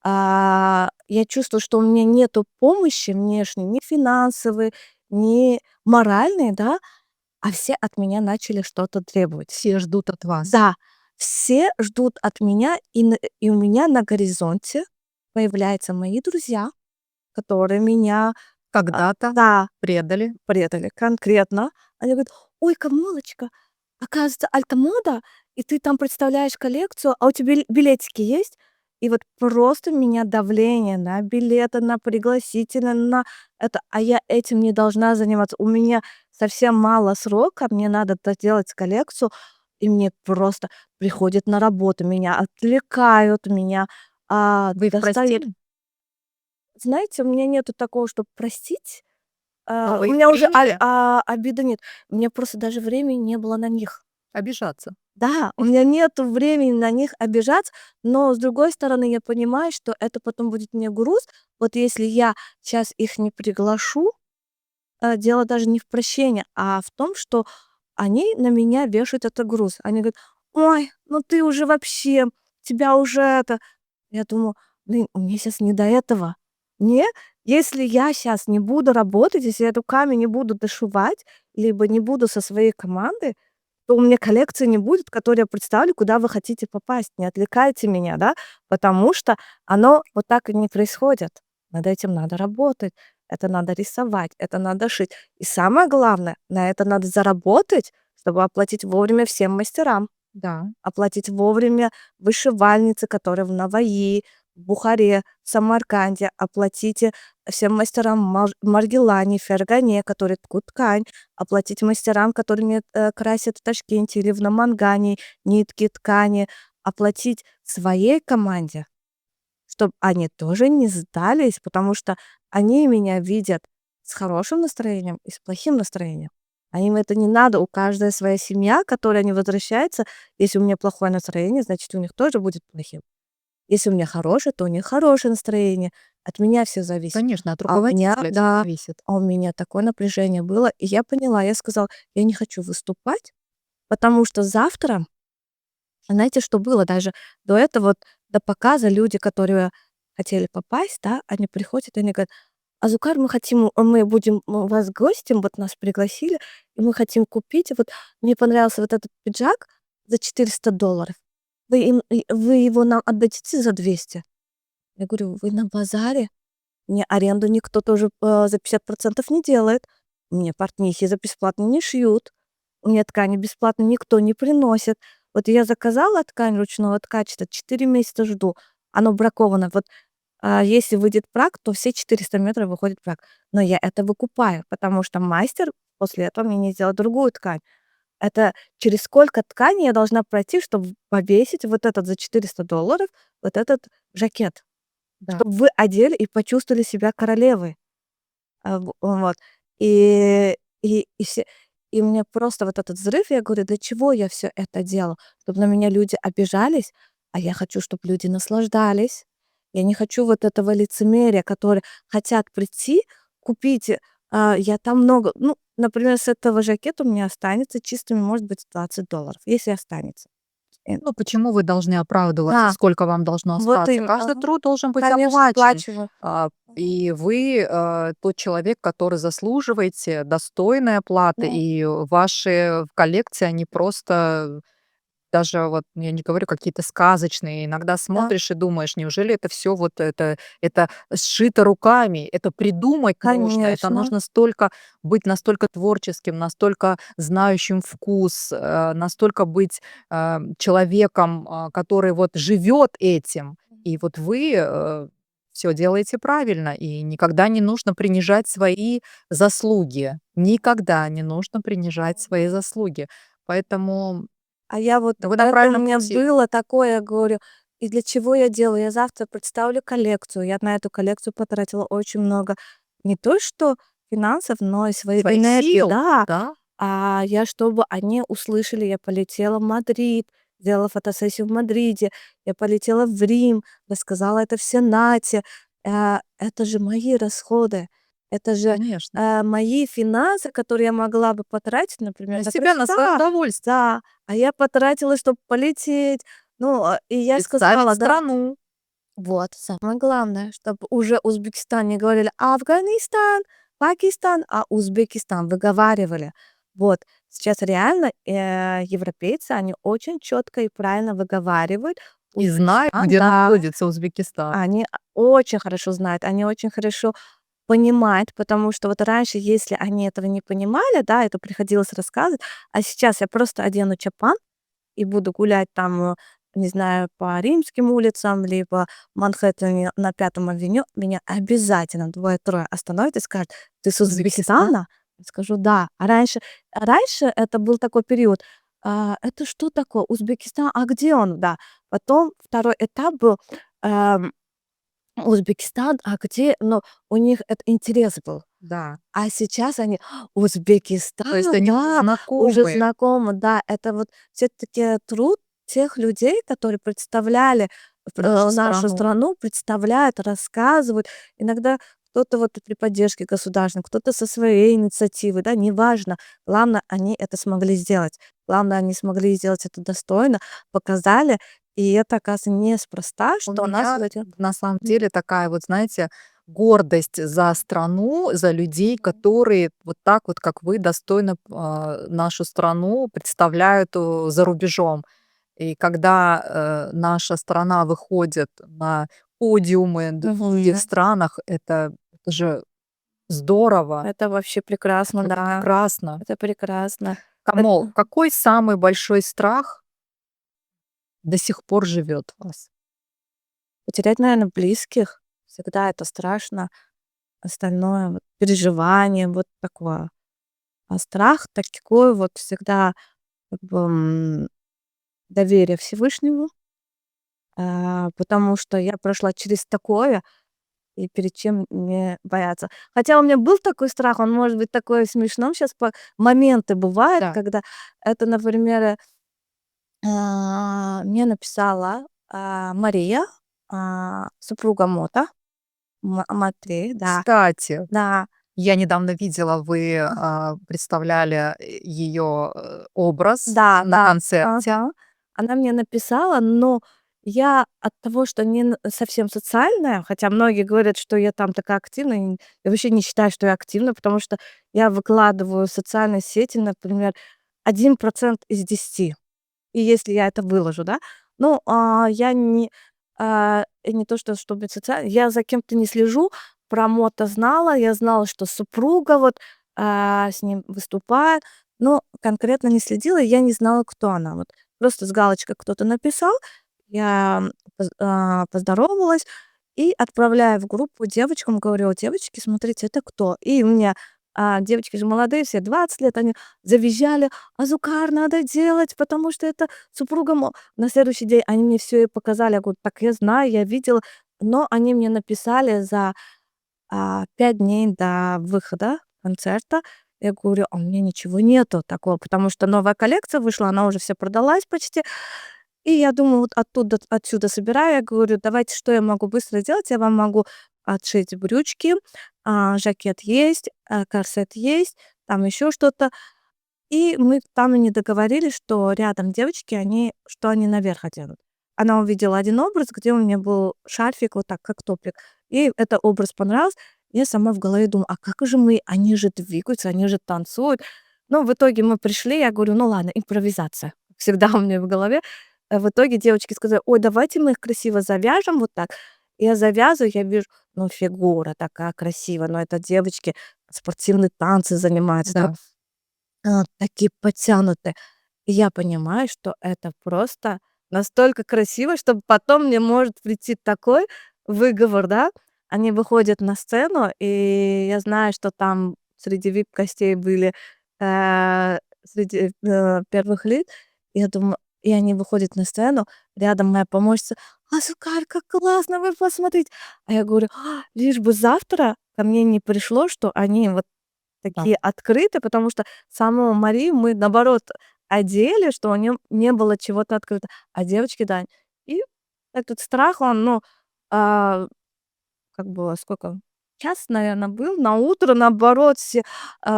Speaker 2: я чувствую, что у меня нету помощи внешней, ни финансовой, ни моральной, да, а все от меня начали что-то требовать.
Speaker 1: Все ждут от вас.
Speaker 2: Да, все ждут от меня, и у меня на горизонте появляются мои друзья, которые меня,
Speaker 1: Когда-то
Speaker 2: да,
Speaker 1: предали.
Speaker 2: предали конкретно. Они говорят: "Ой, Камилочка, оказывается, Альтамода, и ты там представляешь коллекцию, а у тебя билетики есть?" И вот просто меня давление на билеты, на пригласительные, на это, а я этим не должна заниматься. У меня совсем мало срока, мне надо доделать коллекцию, и мне просто приходят на работу, меня отвлекают, меня,
Speaker 1: Вы их
Speaker 2: достают.
Speaker 1: простили?
Speaker 2: Знаете, у меня нету такого, чтобы простить.
Speaker 1: Но
Speaker 2: У
Speaker 1: вы их
Speaker 2: меня уже
Speaker 1: приняли?
Speaker 2: обиды нет. У меня просто даже времени не было на них.
Speaker 1: Обижаться.
Speaker 2: Да, у меня нету времени на них обижаться, но, с другой стороны, я понимаю, что это потом будет мне груз. Вот если я сейчас их не приглашу, дело даже не в прощении, а в том, что они на меня вешают этот груз. Они говорят: "Ой, ну ты уже вообще, тебя уже это". Я думаю: "Блин, мне сейчас не до этого". Мне, если я сейчас не буду работать, если я руками не буду дошивать, либо не буду со своей командой, то у меня коллекции не будет, которую я представлю, куда вы хотите попасть. Не отвлекайте меня, да, потому что оно вот так и не происходит. Над этим надо работать, это надо рисовать, это надо шить. И самое главное, на это надо заработать, чтобы оплатить вовремя всем мастерам.
Speaker 1: Да.
Speaker 2: Оплатить вовремя вышивальнице, которые в Наваи, в Бухаре, в Самарканде. Оплатите всем мастерам Маргилане, Фергане, которые ткут ткань. Оплатить мастерам, которые мне, красят в Ташкенте или в Намангане нитки, ткани. Оплатить своей команде, чтобы они тоже не сдались, потому что они меня видят с хорошим настроением и с плохим настроением. А им это не надо. У каждой своя семья, к которой они возвращаются. Если у меня плохое настроение, значит, у них тоже будет плохим. Если у меня хорошее, то у них хорошее настроение. От меня все зависит.
Speaker 1: Конечно, от
Speaker 2: А у меня,
Speaker 1: руководителя всё
Speaker 2: да,
Speaker 1: зависит.
Speaker 2: а у меня такое напряжение было. И я поняла, я сказала: "Я не хочу выступать, потому что завтра". Знаете, что было даже до этого, вот до показа люди, которые хотели попасть, да, они приходят, и они говорят: "Азукар, мы будем у вас гостем, вот нас пригласили, и мы хотим купить. Вот мне понравился вот этот пиджак за $400. Вы его нам отдадите за 200?" Я говорю: "Вы на базаре? Мне аренду никто тоже, за 50% не делает. Мне портнихи за бесплатно не шьют. мне ткани бесплатно никто не приносит. Вот я заказала ткань ручного ткачества, 4 месяца жду, оно браковано. Вот, если выйдет брак, то все 400 метров выходит брак. Но я это выкупаю, потому что мастер после этого мне не сделает другую ткань. Это через сколько тканей я должна пройти, чтобы повесить вот этот за $400, вот этот жакет,
Speaker 1: Да.
Speaker 2: чтобы вы одели и почувствовали себя королевой. Вот. И и все и мне просто вот этот взрыв, я говорю: "Для чего я все это делаю? Чтобы на меня люди обижались, а я хочу, чтобы люди наслаждались. Я не хочу вот этого лицемерия, которые хотят прийти, купить, я там много". Ну, например, с этого жакета у меня останется чистыми, может быть, $20, если останется.
Speaker 1: Ну, почему вы должны оправдываться,
Speaker 2: Да,
Speaker 1: сколько вам должно
Speaker 2: вот
Speaker 1: остаться?
Speaker 2: именно.
Speaker 1: Каждый
Speaker 2: Ага.
Speaker 1: труд должен быть
Speaker 2: Конечно,
Speaker 1: оплачен.
Speaker 2: оплачиваю.
Speaker 1: А, и вы, тот человек, который заслуживаете достойной оплаты,
Speaker 2: Да,
Speaker 1: и ваши коллекции, они просто даже вот, я не говорю, какие-то сказочные. Иногда
Speaker 2: да,
Speaker 1: смотришь и думаешь: неужели это все вот это сшито руками? Это придумать нужно, это
Speaker 2: конечно.
Speaker 1: нужно столько быть настолько творческим, настолько знающим вкус, настолько быть, человеком, который вот живет этим. И вот вы, все делаете правильно, и никогда не нужно принижать свои заслуги. Никогда не нужно принижать свои заслуги. Поэтому
Speaker 2: А я вот
Speaker 1: вы на
Speaker 2: это у
Speaker 1: правильном
Speaker 2: меня
Speaker 1: пути.
Speaker 2: было такое, я говорю, и для чего я делаю? Я завтра представлю коллекцию. Я на эту коллекцию потратила очень много не то что финансов, но и своей
Speaker 1: Своих
Speaker 2: энергии.
Speaker 1: сил,
Speaker 2: Да,
Speaker 1: да.
Speaker 2: я, чтобы они услышали, я полетела в Мадрид, сделала фотосессию в Мадриде, я полетела в Рим, рассказала это в Сенате. Это же мои расходы, это же,
Speaker 1: Конечно.
Speaker 2: мои финансы, которые я могла бы потратить, например,
Speaker 1: На
Speaker 2: на
Speaker 1: себя, на свое
Speaker 2: красота.
Speaker 1: удовольствие.
Speaker 2: Да, а я потратила, чтобы полететь. Ну, и я
Speaker 1: Представить
Speaker 2: сказала, да,
Speaker 1: страну.
Speaker 2: вот, самое главное, чтобы уже Узбекистан не говорили Афганистан, Пакистан, а Узбекистан выговаривали. Вот, сейчас реально европейцы, они очень четко и правильно выговаривают
Speaker 1: И знают,
Speaker 2: Узбекистан,
Speaker 1: где
Speaker 2: да,
Speaker 1: находится Узбекистан.
Speaker 2: они очень хорошо знают, они очень хорошо понимают, потому что вот раньше, если они этого не понимали, да, это приходилось рассказывать, а сейчас я просто одену чапан и буду гулять там, не знаю, по Римским улицам, либо в Манхэттене на Пятом авеню, меня обязательно двое-трое остановят и скажут: "Ты с
Speaker 1: Узбекистан?
Speaker 2: Узбекистана?" Я скажу: "Да". А раньше это был такой период: "Это что такое? Узбекистан? А где он?" Да. Потом второй этап был, эм, Узбекистан, а где? Но у них это интерес был.
Speaker 1: Да.
Speaker 2: А сейчас они:
Speaker 1: То есть
Speaker 2: "Узбекистан,
Speaker 1: они уже
Speaker 2: да, уже
Speaker 1: знакомы.
Speaker 2: знакомы". Да, это вот все таки труд тех людей, которые представляли
Speaker 1: Нашу
Speaker 2: нашу
Speaker 1: страну.
Speaker 2: страну, представляют, рассказывают. Иногда кто-то вот при поддержке государственной, кто-то со своей инициативы, да, неважно. Главное, они это смогли сделать. Главное, они смогли сделать это достойно, показали. И это, оказывается, неспроста,
Speaker 1: У
Speaker 2: что нас
Speaker 1: меня
Speaker 2: вот эти
Speaker 1: на самом деле такая вот, знаете, гордость за страну, за людей, которые вот так вот, как вы, достойно нашу страну представляют за рубежом. И когда наша страна выходит на подиумы в других
Speaker 2: Мгм.
Speaker 1: странах, это же здорово,
Speaker 2: Это вообще прекрасно,
Speaker 1: это
Speaker 2: да.
Speaker 1: прекрасно.
Speaker 2: Это прекрасно.
Speaker 1: Камол, какой самый большой страх до сих пор живет в вас?
Speaker 2: Потерять, наверное, близких всегда это страшно. Остальное вот переживание вот такое. А страх такой вот всегда как бы, доверие Всевышнему, потому что я прошла через такое, и перед чем мне бояться. Хотя у меня был такой страх, он может быть такой смешном сейчас по моменты бывают,
Speaker 1: Да.
Speaker 2: когда это, например, мне написала, Мария, супруга Мота. Матвей, да,
Speaker 1: Кстати,
Speaker 2: да,
Speaker 1: я недавно видела, вы, представляли ее, образ
Speaker 2: да,
Speaker 1: на
Speaker 2: да,
Speaker 1: концерте.
Speaker 2: ага. Она мне написала, но я от того, что не совсем социальная, хотя многие говорят, что я там такая активная, я вообще не считаю, что я активная, потому что я выкладываю в социальные сети, например, 1% из 10. И если я это выложу, да, ну, я не то, что чтобы социально, я за кем-то не слежу, про Мото знала, я знала, что супруга вот. с ним выступает, но конкретно не следила, и я не знала, кто она. Вот просто с галочкой кто-то написал, я поздоровалась и отправляю в группу девочкам, говорю: "Девочки, смотрите, это кто?" И у меня, девочки же молодые, все 20 лет, они завизжали: "Азукар, надо делать, потому что это супруга мо". На следующий день они мне все и показали. Я говорю: "Так я знаю, я видела". Но они мне написали за 5 дней до выхода концерта. Я говорю: "А у меня ничего нету такого", потому что новая коллекция вышла, она уже вся продалась почти. И я думаю, вот отсюда собираю. Я говорю: "Давайте, что я могу быстро сделать? Я вам могу отшить брючки, жакет есть, корсет есть, там еще что-то". И мы там и не договорились, что рядом девочки, они наверх оденут. Она увидела один образ, где у меня был шарфик, вот так, как топик. Ей этот образ понравился. Я сама в голове думаю: "А как же мы? Они же двигаются, они же танцуют". Но в итоге мы пришли, я говорю: "Ну ладно, импровизация". Всегда у меня в голове. В итоге девочки сказали: "Ой, давайте мы их красиво завяжем вот так". Я завязываю, я вижу, ну, фигура такая красивая, но это девочки спортивные танцы занимаются, да.
Speaker 1: Да.
Speaker 2: Такие подтянутые. И я понимаю, что это просто настолько красиво, что потом мне может прийти такой выговор, да. Они выходят на сцену, и я знаю, что там среди вип-гостей были, среди, первых лиц. Я думаю, и они выходят на сцену, рядом моя помощница: "Азукар, как классно, вы посмотрите". А я говорю: лишь бы завтра ко мне не пришло, что они вот
Speaker 1: Да.
Speaker 2: такие открытые, потому что саму Марию мы, наоборот, одели, что у неё не было чего-то открыто, а девочки, да. И этот страх, он, ну, а, как было, сколько, час, наверно, был. На утро, наоборот, все,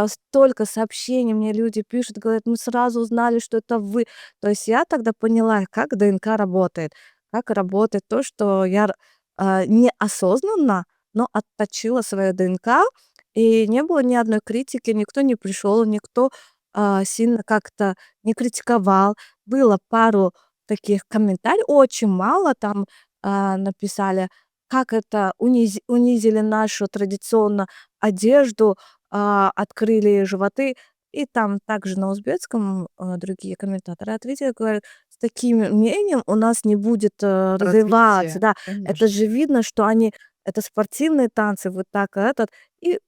Speaker 2: столько сообщений мне люди пишут, говорят: "Мы сразу узнали, что это вы". То есть я тогда поняла, как ДНК работает, как работает то, что я неосознанно, но отточила свою ДНК, и не было ни одной критики, никто не пришел, никто, сильно как-то не критиковал. Было пару таких комментариев, очень мало там, написали, как это унизили нашу традиционно одежду, открыли животы. И там также на узбекском, другие комментаторы ответили, говорят: "С таким мнением у нас не будет, развиваться".
Speaker 1: Развитие,
Speaker 2: Да, это
Speaker 1: конечно.
Speaker 2: же видно, что они это спортивные танцы, вот так этот. И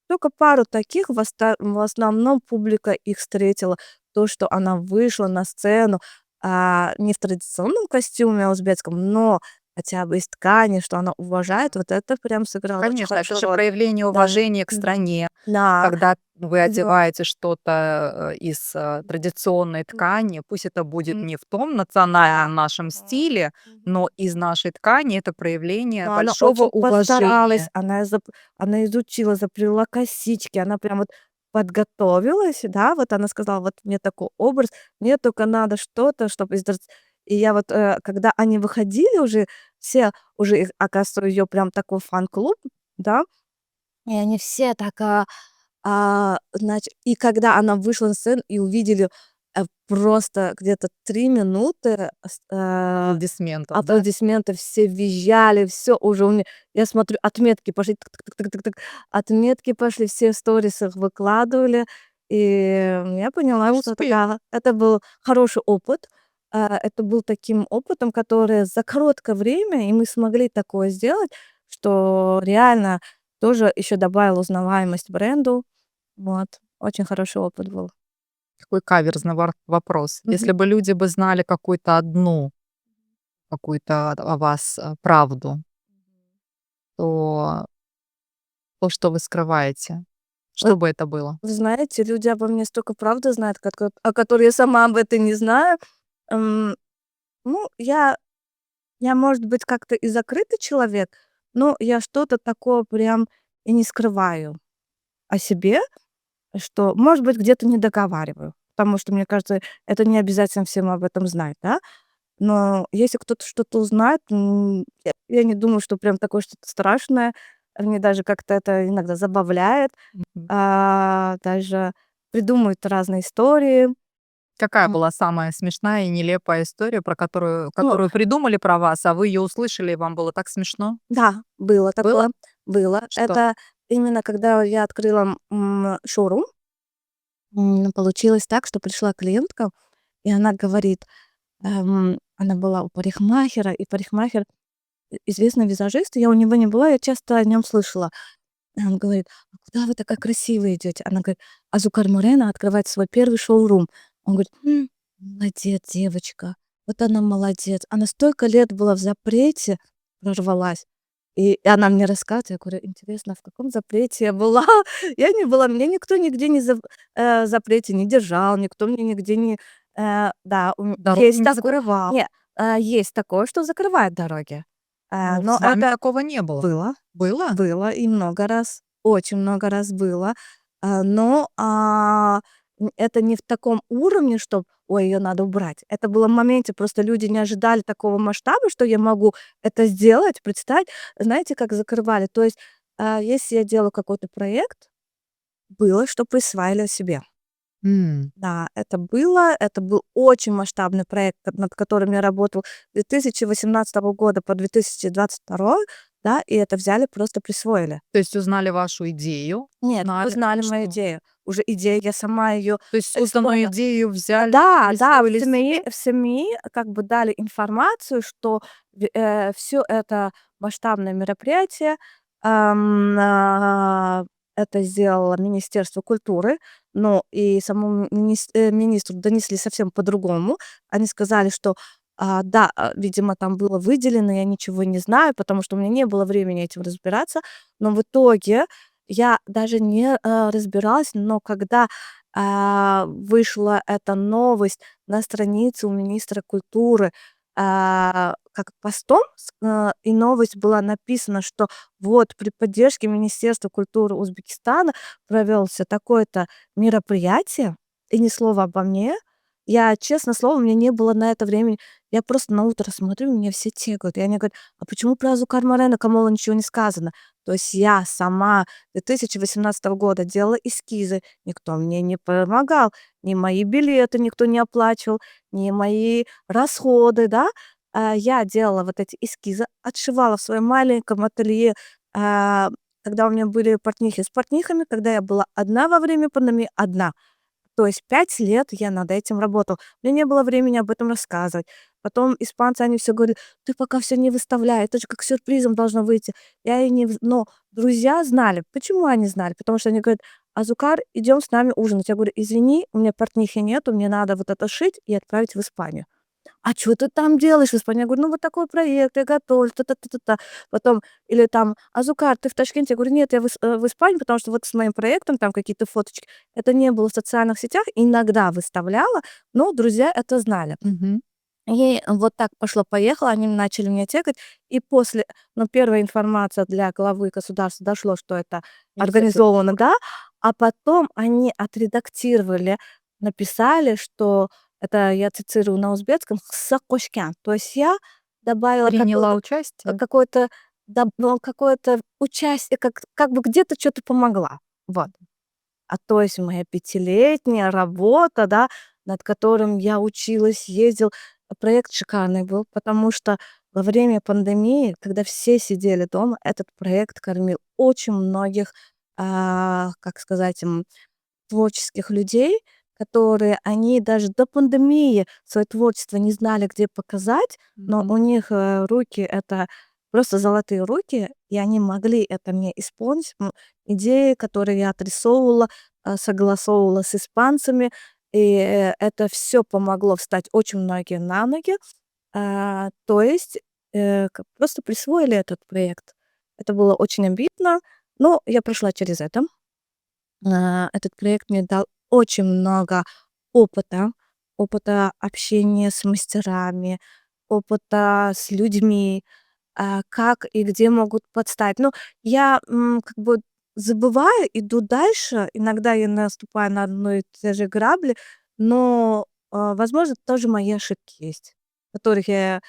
Speaker 2: тока пару таких, в основном публика их встретила. То, что она вышла на сцену, не в традиционном костюме узбекском, но хотя бы из ткани, что она уважает, вот это прям сыграло очень
Speaker 1: Конечно, это
Speaker 2: хорошую
Speaker 1: же
Speaker 2: роль.
Speaker 1: проявление
Speaker 2: Да.
Speaker 1: уважения к
Speaker 2: Мгм.
Speaker 1: стране,
Speaker 2: Да.
Speaker 1: когда вы
Speaker 2: Да.
Speaker 1: одеваете что-то из традиционной
Speaker 2: М.
Speaker 1: ткани, пусть это будет
Speaker 2: М.
Speaker 1: не в том национальном нашем
Speaker 2: Мгм.
Speaker 1: стиле,
Speaker 2: Мгм.
Speaker 1: но из нашей ткани это проявление
Speaker 2: Но она
Speaker 1: большого
Speaker 2: очень постаралась,
Speaker 1: уважения.
Speaker 2: она изучила, заплела косички, она прям вот подготовилась, да. Вот она сказала: "Вот мне такой образ, мне только надо что-то, чтобы И я вот, когда они выходили уже, все уже их, оказывается, её прям такой фан-клуб, да, и они все так, и когда она вышла на сцену и увидели, просто где-то 3 минуты
Speaker 1: Аплодисментов, да?
Speaker 2: аплодисменты, все визжали, все уже у меня, я смотрю, отметки пошли, тык тык тык тык тык, отметки пошли, все в сторисах выкладывали. И я поняла, что
Speaker 1: Успех.
Speaker 2: да, это был хороший опыт. Это был таким опытом, который за короткое время, и мы смогли такое сделать, что реально тоже еще добавил узнаваемость бренду. Вот. Очень хороший опыт был.
Speaker 1: Такой каверзный вопрос.
Speaker 2: Мгм.
Speaker 1: Если бы люди бы знали какую-то одну, какую-то о вас правду, то то, что вы скрываете,
Speaker 2: Вот
Speaker 1: что бы это было?
Speaker 2: вы знаете, люди обо мне столько правды знают, о которой я сама об этом не знаю. М, ну, я, может быть, как-то и закрытый человек, но я что-то такое прям и не скрываю о себе, что, может быть, где-то не договариваю. Потому что, мне кажется, это не обязательно всем об этом знать, да. Но если кто-то что-то узнает, я не думаю, что прям такое что-то страшное. Мне даже как-то это иногда забавляет.
Speaker 1: Мгм.
Speaker 2: Даже придумывают разные истории.
Speaker 1: Какая
Speaker 2: М,
Speaker 1: была самая смешная и нелепая история, про которую
Speaker 2: ну
Speaker 1: которую придумали про вас, а вы ее услышали, и вам было так смешно?
Speaker 2: да, было
Speaker 1: Было?
Speaker 2: такое, было.
Speaker 1: Что?
Speaker 2: Это именно когда я открыла, шоурум, получилось так, что пришла клиентка, и она говорит, она была у парикмахера, и парикмахер известный визажист, я у него не была, я часто о нем слышала. И он говорит: "А куда вы такая красивая идете?" Она говорит: "А Зукар Морено открывает свой первый шоурум". Он говорит: молодец девочка, вот она молодец. Она столько лет была в запрете, прорвалась". И она мне рассказывает, я говорю: "Интересно, а в каком запрете я была?" Я не была, меня никто нигде не запрете не держал, никто мне нигде не да,
Speaker 1: Дороги
Speaker 2: есть
Speaker 1: не
Speaker 2: такое
Speaker 1: закрывал.
Speaker 2: не, есть такое, что закрывают дороги.
Speaker 1: Но
Speaker 2: Но
Speaker 1: с вами
Speaker 2: это
Speaker 1: такого не было.
Speaker 2: было.
Speaker 1: Было?
Speaker 2: Было и много раз, очень много раз было. Но, это не в таком уровне, что: "Ой, ее надо убрать". Это было в моменте, просто люди не ожидали такого масштаба, что я могу это сделать, представить. Знаете, как закрывали? То есть, если я делаю какой-то проект, было, что присваивали себе.
Speaker 1: М.
Speaker 2: Да, это было. Это был очень масштабный проект, над которым я работала с 2018 года по 2022, да, и это взяли, просто присвоили.
Speaker 1: То есть узнали вашу идею,
Speaker 2: Нет, вы
Speaker 1: знали,
Speaker 2: знали мою
Speaker 1: что
Speaker 2: идею. Уже идею, я сама ее
Speaker 1: то есть созданную
Speaker 2: исполнила.
Speaker 1: идею взяли,
Speaker 2: Да, да,
Speaker 1: присвоили себе?
Speaker 2: в СМИ как бы дали информацию, что все это масштабное мероприятие, ам, а, это сделало Министерство культуры, но и самому министру донесли совсем по-другому. Они сказали, что, да, видимо, там было выделено, я ничего не знаю, потому что у меня не было времени этим разбираться. Но в итоге я даже не, разбиралась, но когда вышла эта новость на странице у министра культуры, как постом, и новость была написана, что вот при поддержке Министерства культуры Узбекистана провелся такое-то мероприятие, и ни слова обо мне. Я, честно слово, у меня не было на это времени. Я просто на утро смотрю, мне все тегают. И они говорят: "А почему про Азукар Морено Камола ничего не сказано?" То есть я сама 2018 года делала эскизы, никто мне не помогал, ни мои билеты никто не оплачивал, ни мои расходы, да. Я делала вот эти эскизы, отшивала в своем маленьком ателье, а, когда у меня были портнихи с портнихами, когда я была одна во время пандемии, одна. То есть 5 лет я над этим работала. Мне не было времени об этом рассказывать. Потом испанцы, они все говорили: "Ты пока все не выставляй, это же как сюрпризом должно выйти". Я и не вз Но друзья знали. Почему они знали? Потому что они говорят: "Азукар, идем с нами ужинать". Я говорю: "Извини, у меня портнихи нету, мне надо вот это шить и отправить в Испанию". "А что ты там делаешь в Испании?" Я говорю: "Ну, вот такой проект, я готовлю, та-та-та-та-та". Потом или там: "Азукар, ты в Ташкенте?" Я говорю: "Нет, я в Испании, потому что вот с моим проектом там какие-то фоточки". Это не было в социальных сетях, иногда выставляла, но друзья это знали.
Speaker 1: Мгм.
Speaker 2: И вот так пошло-поехало, они начали меня тегать. И после, ну, первая информация для главы государства дошло, что это
Speaker 1: Министерство
Speaker 2: организовано,
Speaker 1: культуры
Speaker 2: да, а потом они отредактировали, написали, что это, я цитирую на узбекском, "сакошкян". То есть я добавила
Speaker 1: приняла участие.
Speaker 2: какое-то ну, какое-то участие, как бы где-то что то помогла. Вот. То есть моя пятилетняя работа, да, над которым я училась, ездил. Проект шикарный был, потому что во время пандемии, когда все сидели дома, этот проект кормил очень многих, как сказать, творческих людей, которые они даже до пандемии свое творчество не знали, где показать, но
Speaker 1: Мгм.
Speaker 2: у них, руки — это просто золотые руки, и они могли это мне исполнить. Идеи, которые я отрисовывала, согласовывала с испанцами, и, это все помогло встать очень многие на ноги. То есть, просто присвоили этот проект. Это было очень обидно, но я прошла через это. Этот проект мне дал очень много опыта, опыта общения с мастерами, опыта с людьми, как и где могут подстать. Ну, я, как бы забываю, иду дальше. Иногда я наступаю на одно и те же грабли, но, возможно, тоже мои ошибки есть, которых я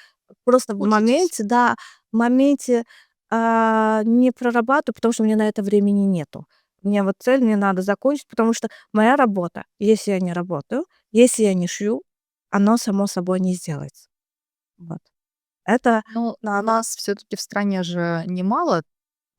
Speaker 2: просто в
Speaker 1: Учитесь.
Speaker 2: моменте, да, в моменте, не прорабатываю, потому что у меня на это времени нету. У меня вот цель, мне надо закончить, потому что моя работа, если я не работаю, если я не шью, оно само собой не сделается. Вот. Это
Speaker 1: Но у
Speaker 2: надо.
Speaker 1: нас все таки в стране же немало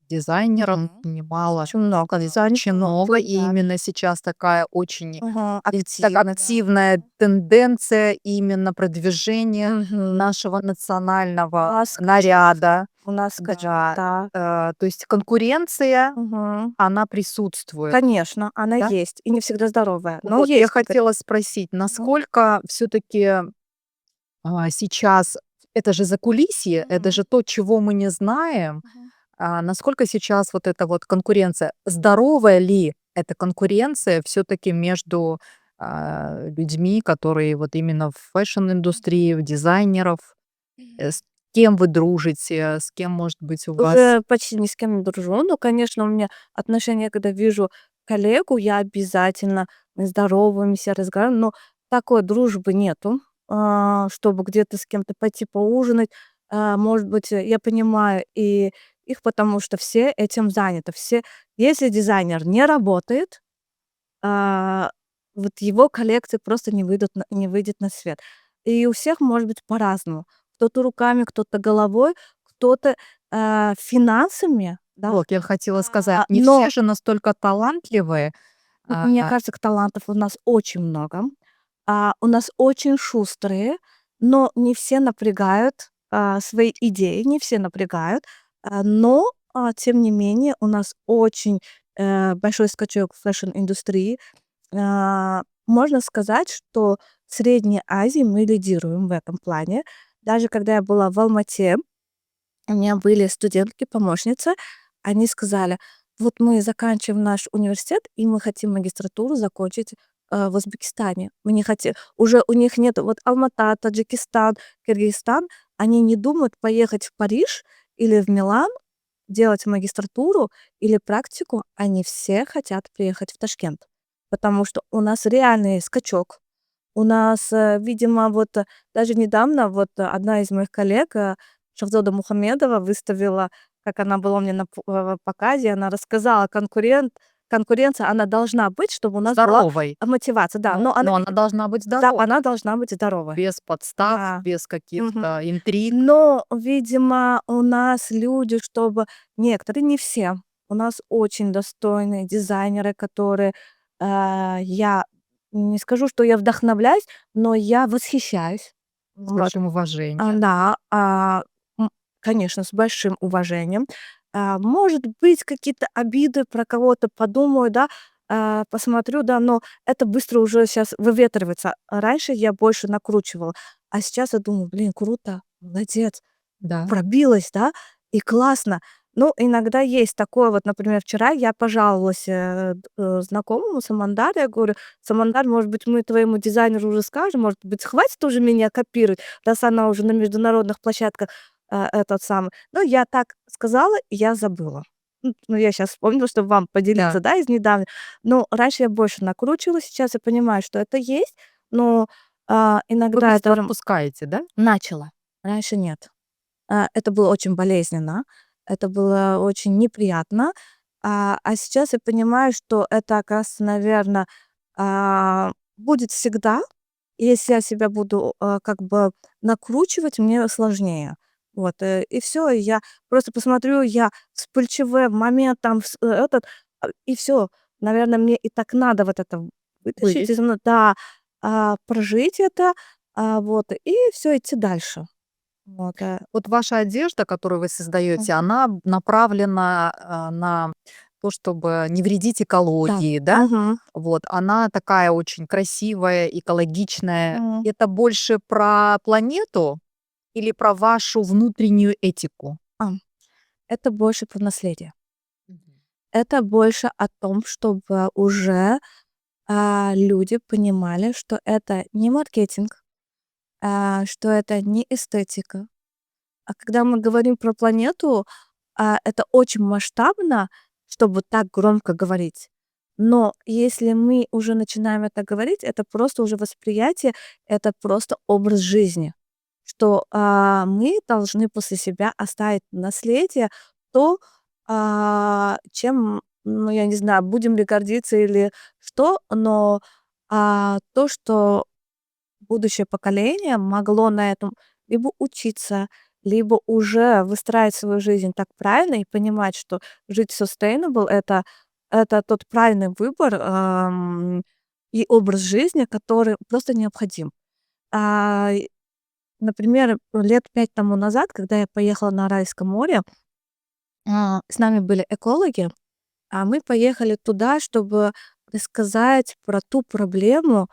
Speaker 1: дизайнеров,
Speaker 2: Мгм.
Speaker 1: немало
Speaker 2: Очень много дизайнеров.
Speaker 1: очень много. И
Speaker 2: Да.
Speaker 1: именно сейчас такая очень
Speaker 2: Активно, да.
Speaker 1: активная тенденция именно продвижения
Speaker 2: Мгм.
Speaker 1: нашего
Speaker 2: У
Speaker 1: национального
Speaker 2: нас скачок.
Speaker 1: наряда.
Speaker 2: У нас скачок,
Speaker 1: Да,
Speaker 2: да.
Speaker 1: то есть конкуренция,
Speaker 2: Мгм.
Speaker 1: она присутствует,
Speaker 2: Конечно, она
Speaker 1: да?
Speaker 2: есть, и не всегда здоровая, но
Speaker 1: Вот я
Speaker 2: есть конкуренция.
Speaker 1: хотела спросить,
Speaker 2: Мгм.
Speaker 1: насколько все-таки сейчас это же закулисье, это
Speaker 2: Мгм.
Speaker 1: же то, чего мы не знаем.
Speaker 2: Мгм.
Speaker 1: Насколько сейчас вот эта вот конкуренция, здоровая ли эта конкуренция все-таки между людьми, которые вот именно в фэшн-индустрии, в дизайнеров, с кем вы дружите, с кем, может быть, у вас
Speaker 2: Уже почти ни с кем не дружу. Ну, конечно, у меня отношения, когда вижу коллегу, я обязательно мы здороваемся, разговариваем, но такой дружбы нету, чтобы где-то с кем-то пойти поужинать. Может быть, я понимаю и их, потому что все этим заняты. Все, если дизайнер не работает, а, вот его коллекции просто не выйдет на свет. И у всех может быть по-разному. Кто-то руками, кто-то головой, кто-то, финансами, да.
Speaker 1: вот, я хотела сказать, не
Speaker 2: Но
Speaker 1: все же настолько талантливые.
Speaker 2: мне
Speaker 1: А,
Speaker 2: кажется, талантов у нас очень много. У нас очень шустрые, но не все напрягают, свои идеи, не все напрягают. Но, тем не менее, у нас очень, большой скачок в фэшн-индустрии. Можно сказать, что в Средней Азии мы лидируем в этом плане. Даже когда я была в Алмате, у меня были студентки-помощницы, они сказали: "Вот мы заканчиваем наш университет, и мы хотим магистратуру закончить, в Узбекистане. Мы не хотим". Уже у них нет вот Алмата, Таджикистан, Кыргызстан. Они не думают поехать в Париж или в Милан, делать магистратуру или практику. Они все хотят приехать в Ташкент, потому что у нас реальный скачок. У нас, видимо, вот, даже недавно вот одна из моих коллег, Шахзода Мухамедова, выставила, как она была у меня на показе, она рассказала, конкуренция, она должна быть, чтобы у нас была
Speaker 1: здоровой,
Speaker 2: мотивация. Да, но она
Speaker 1: но
Speaker 2: не
Speaker 1: она должна быть
Speaker 2: да,
Speaker 1: здоровой,
Speaker 2: она должна быть здоровой.
Speaker 1: без подстав,
Speaker 2: Да.
Speaker 1: без
Speaker 2: Мгм.
Speaker 1: каких-то интриг.
Speaker 2: Но, видимо, у нас люди, чтобы некоторые, не все, у нас очень достойные дизайнеры, которые, я не скажу, что я вдохновляюсь, но я восхищаюсь.
Speaker 1: С
Speaker 2: Вот.
Speaker 1: большим уважением.
Speaker 2: Да, м, конечно, с большим уважением. Может быть, какие-то обиды про кого-то подумаю, да, посмотрю, да, но это быстро уже сейчас выветривается. Раньше я больше накручивала, а сейчас я думаю: "Блин, круто, молодец,
Speaker 1: Да.
Speaker 2: пробилась, да, и классно". Ну, иногда есть такое вот, например, вчера я пожаловалась, знакомому Самандару, я говорю: "Самандар, может быть, мы твоему дизайнеру уже скажем, может быть, хватит уже меня копировать, раз она уже на международных площадках, этот самый". Ну, я так сказала, и я забыла. Ну, я сейчас вспомнила, чтобы вам
Speaker 1: Да.
Speaker 2: поделиться, да, из недавнего. Но раньше я больше накручивалась, сейчас я понимаю, что это есть, но,
Speaker 1: Вы
Speaker 2: иногда это
Speaker 1: быстро
Speaker 2: прям
Speaker 1: отпускаете, да?
Speaker 2: начала, раньше нет. Это было очень болезненно, это было очень неприятно. Сейчас я понимаю, что это, оказывается, наверно, будет всегда. Если я себя буду, как бы накручивать, мне сложнее. Вот, и все. Я просто посмотрю, я вспыльчивая в момент там и все. Наверно, мне и так надо вот это вытащить из
Speaker 1: Вывести.
Speaker 2: да, прожить это, вот, и все идти дальше. Вот,
Speaker 1: Вот ваша одежда, которую вы создаете,
Speaker 2: Мгм.
Speaker 1: она направлена, на то, чтобы не вредить
Speaker 2: Да.
Speaker 1: экологии, да?
Speaker 2: Мгм.
Speaker 1: Вот, она такая очень красивая, экологичная.
Speaker 2: М.
Speaker 1: Это больше про планету или про вашу внутреннюю этику?
Speaker 2: А, это больше про наследие.
Speaker 1: Мгм.
Speaker 2: Это больше о том, чтобы уже, люди понимали, что это не маркетинг, что это не эстетика. А когда мы говорим про планету, это очень масштабно, чтобы так громко говорить. Но если мы уже начинаем это говорить, это просто уже восприятие, это просто образ жизни, что, мы должны после себя оставить наследие, то, чем, ну, я не знаю, будем ли гордиться или что, но, то, что будущее поколение могло на этом либо учиться, либо уже выстраивать свою жизнь так правильно и понимать, что жить sustainable — это тот правильный выбор, и образ жизни, который просто необходим. А, и, например, лет 5 тому назад, когда я поехала на Аральское море, с нами были экологи, а мы поехали туда, чтобы рассказать про ту проблему,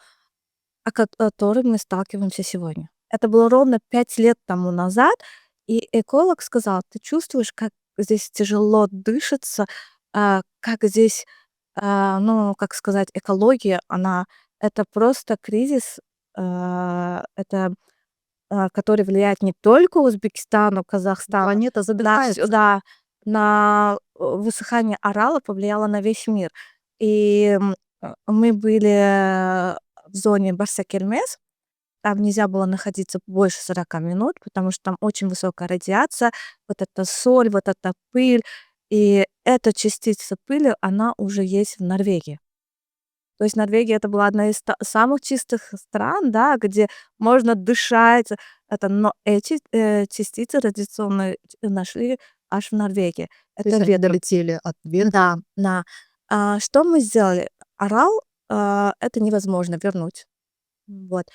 Speaker 2: которой мы сталкиваемся сегодня. Это было ровно 5 лет тому назад, и эколог сказал: "Ты чувствуешь, как здесь тяжело дышится, как здесь, ну, как сказать, экология, она это просто кризис, это, который влияет не только Узбекистану, Казахстану,
Speaker 1: Планета задыхается.
Speaker 2: да, высыхание Арала повлияло на весь мир". И, мы были в зоне Барсакельмес, там нельзя было находиться больше 40 минут, потому что там очень высокая радиация, вот эта соль, вот эта пыль. И эта частица пыли, она уже есть в Норвегии. То есть Норвегия — это была одна из самых чистых стран, да, где можно дышать. Но эти, частицы радиационные нашли аж в Норвегии.
Speaker 1: То есть
Speaker 2: Это
Speaker 1: они долетели от ветра.
Speaker 2: да, да. Что мы сделали? Орал, это невозможно вернуть. Вот.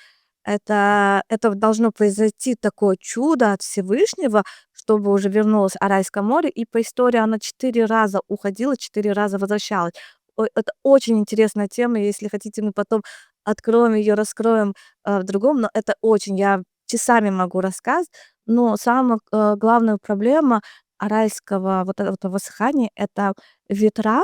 Speaker 2: Это должно произойти такое чудо от Всевышнего, чтобы уже вернулось Аральское море. И по истории она 4 раза уходила, 4 раза возвращалась. Ой, это очень интересная тема. Если хотите, мы потом откроем ее, раскроем, в другом. Но это очень я часами могу рассказывать. Но самая, главная проблема аральского вот этого высыхания — это ветра.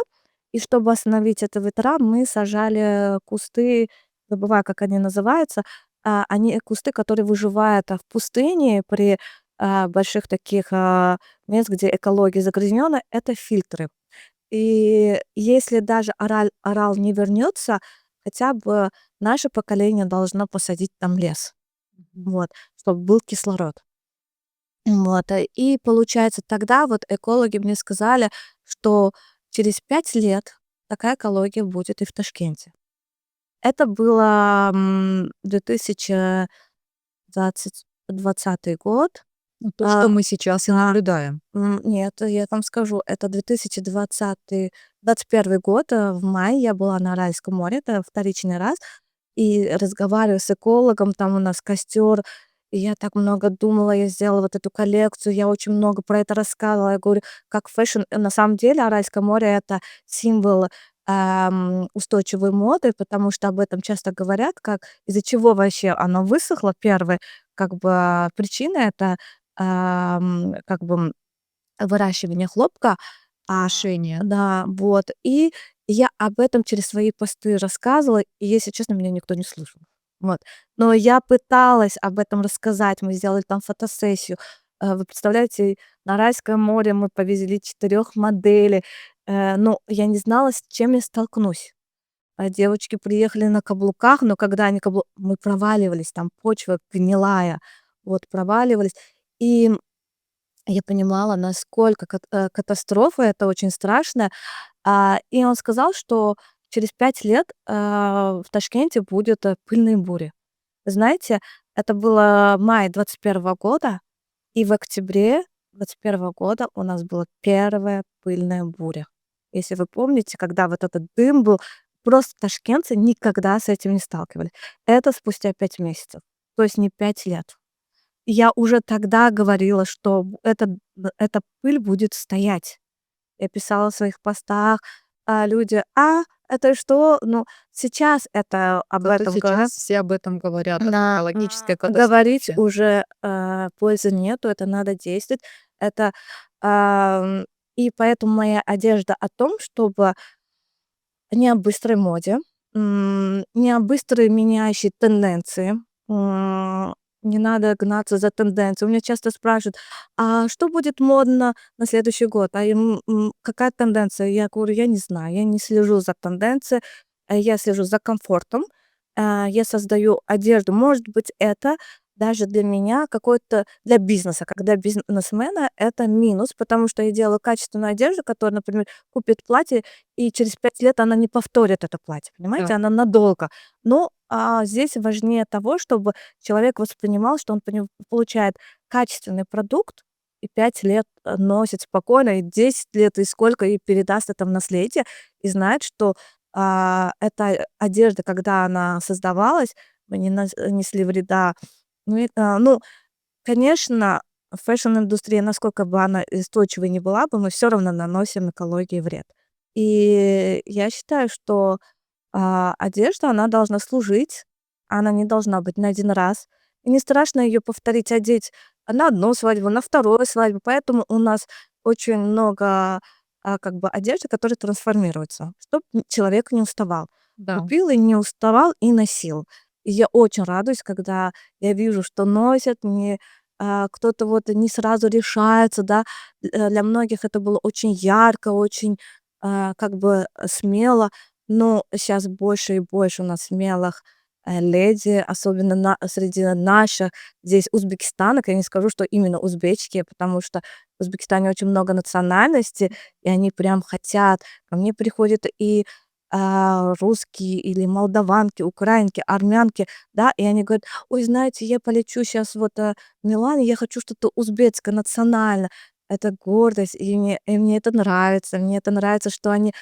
Speaker 2: И чтобы остановить это ветра, мы сажали кусты, забываю, как они называются. Они кусты, которые выживают, в пустыне при, больших таких, мест, где экология загрязнённая — это фильтры. И если даже Орал не вернется, хотя бы наше поколение должно посадить там лес, вот, чтобы был кислород. Вот, и получается, тогда вот экологи мне сказали, что через 5 лет такая экология будет и в Ташкенте. Это было, 2020 год.
Speaker 1: Ну, то,
Speaker 2: А,
Speaker 1: что мы сейчас и
Speaker 2: да.
Speaker 1: наблюдаем.
Speaker 2: Нет, я вам скажу, это 2021 год, в мае я была на Аральском море, это вторичный раз, и разговариваю с экологом, там у нас костер, и я так много думала, я сделала вот эту коллекцию, я очень много про это рассказывала. Я говорю, как фэшн, на самом деле Аральское море — это символ, устойчивой моды, потому что об этом часто говорят, как из-за чего вообще оно высохло. Первая, как бы, причина — это, как бы выращивание хлопка.
Speaker 1: Отношения.
Speaker 2: Да, вот. И я об этом через свои посты рассказывала, и, если честно, меня никто не слушал. Вот. Но я пыталась об этом рассказать. Мы сделали там фотосессию. Вы представляете, на Райское море мы повезли 4 моделей. Но я не знала, с чем я столкнусь. Девочки приехали на каблуках, но когда они мы проваливались, там почва гнилая, вот проваливались. И я понимала, насколько катастрофа, это очень страшно. И он сказал, что через 5 лет, в Ташкенте будет, пыльные бури. Знаете, это было май 21 года, и в октябре 21 года у нас была первая пыльная буря. Если вы помните, когда вот этот дым был, просто ташкентцы никогда с этим не сталкивались. Это спустя 5 месяцев, то есть не 5 лет. Я уже тогда говорила, что эта пыль будет стоять. Я писала в своих постах, люди: это что?" Ну, сейчас это об
Speaker 1: Зато
Speaker 2: этом
Speaker 1: сейчас все об этом говорят, об
Speaker 2: да,
Speaker 1: экологической
Speaker 2: говорить
Speaker 1: катастрофе.
Speaker 2: уже, пользы нету, это надо действовать. Это, ам, и поэтому моя одежда о том, чтобы не о быстрой моде, не о быстрой меняющей тенденции. М, Не надо гнаться за тенденцией. У меня часто спрашивают: "А что будет модно на следующий год? Какая тенденция?" Я говорю: "Я не знаю, я не слежу за тенденцией, я слежу за комфортом, я создаю одежду". Может быть, это даже для меня какой-то для бизнеса, как для бизнесмена это минус, потому что я делаю качественную одежду, которая, например, купит платье, и через 5 лет она не повторит это платье,
Speaker 1: Да.
Speaker 2: понимаете? Она надолго. Но, здесь важнее того, чтобы человек воспринимал, что он получает качественный продукт и 5 лет, носит спокойно, и 10 лет, и сколько, и передаст это в наследие, и знает, что, эта одежда, когда она создавалась, мы не несли вреда. Ну, конечно, фэшн-индустрия, насколько бы она устойчивой не была бы, мы все равно наносим экологии вред. И я считаю, что, одежда, она должна служить, она не должна быть на один раз. И не страшно ее повторить, одеть на одну свадьбу, на вторую свадьбу. Поэтому у нас очень много, как бы одежды, которые трансформируются, чтоб человек не уставал.
Speaker 1: Да.
Speaker 2: Купил и не уставал, и носил. И я очень радуюсь, когда я вижу, что носят, кто-то вот не сразу решается, да. Для многих это было очень ярко, очень, как бы, смело. Но сейчас больше и больше у нас смелых, леди, особенно среди наших здесь Узбекистана. Я не скажу, что именно узбечки, потому что в Узбекистане очень много национальностей, и они прям хотят. Ко мне приходят и, русские или молдаванки, украинки, армянки, да, и они говорят: "Ой, знаете, я полечу сейчас вот, в Милан, и я хочу что-то узбекское, национальное". Это гордость, и мне это нравится. Мне это нравится, что они,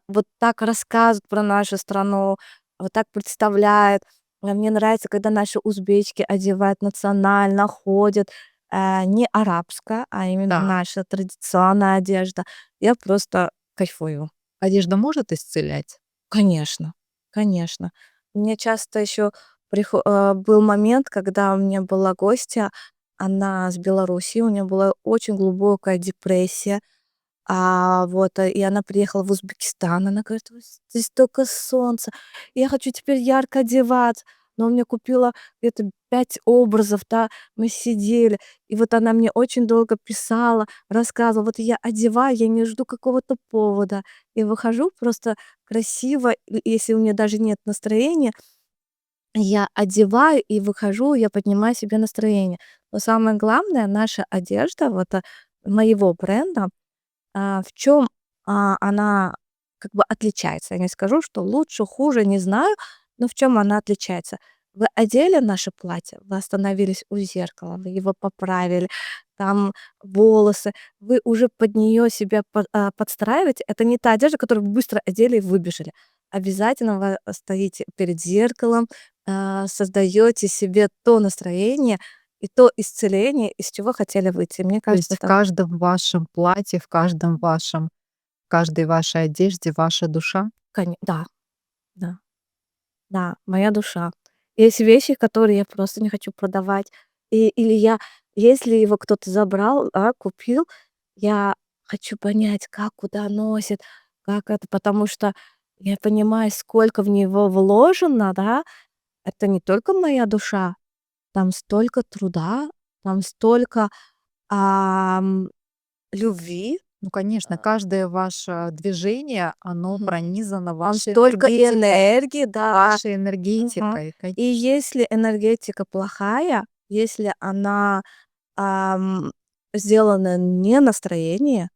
Speaker 2: вот так рассказывают про нашу страну, вот так представляют. Мне нравится, когда наши узбечки одевают национально, ходят, не арабская, а именно
Speaker 1: Да.
Speaker 2: наша традиционная одежда. Я просто кайфую.
Speaker 1: Одежда может исцелять?
Speaker 2: Конечно, конечно. Мне часто еще был момент, когда у меня была гостья, она с Беларуси, у нее была очень глубокая депрессия. И она приехала в Узбекистан. Она говорит: "Ой, здесь столько солнца, я хочу теперь ярко одеваться". Но мне купила где-то 5 образов, да. Мы сидели, и вот она мне очень долго писала, рассказывала. Вот я одеваю, я не жду какого-то повода. Я выхожу просто красиво, если у меня даже нет настроения, я одеваю и выхожу, я поднимаю себе настроение. Но самое главное, наша одежда, вот, моего бренда, в чем она как бы отличается? Я не скажу, что лучше, хуже, не знаю, но в чем она отличается? Вы одели наше платье, вы остановились у зеркала, вы его поправили, там волосы, вы уже под нее себя подстраиваете. Это не та одежда, которую вы быстро одели и выбежали. Обязательно вы стоите перед зеркалом, создаете себе то настроение и то исцеление, из чего хотели выйти. Мне
Speaker 1: То
Speaker 2: кажется,
Speaker 1: есть в
Speaker 2: это
Speaker 1: каждом вашем платье, в каждой вашей одежде ваша душа?
Speaker 2: да, да. Да, моя душа. Есть вещи, которые я просто не хочу продавать. Или если его кто-то забрал, купил, я хочу понять, как, куда носит, как это, потому что я понимаю, сколько в него вложено, да. Это не только моя душа, там столько труда, там столько, ам, любви,
Speaker 1: Ну, конечно, каждое ваше движение, оно
Speaker 2: мгм,
Speaker 1: пронизано
Speaker 2: там столько энергии, да.
Speaker 1: вашей
Speaker 2: Мгм.
Speaker 1: энергетикой,
Speaker 2: И
Speaker 1: конечно.
Speaker 2: если энергетика плохая, если она, ам, сделана не настроение,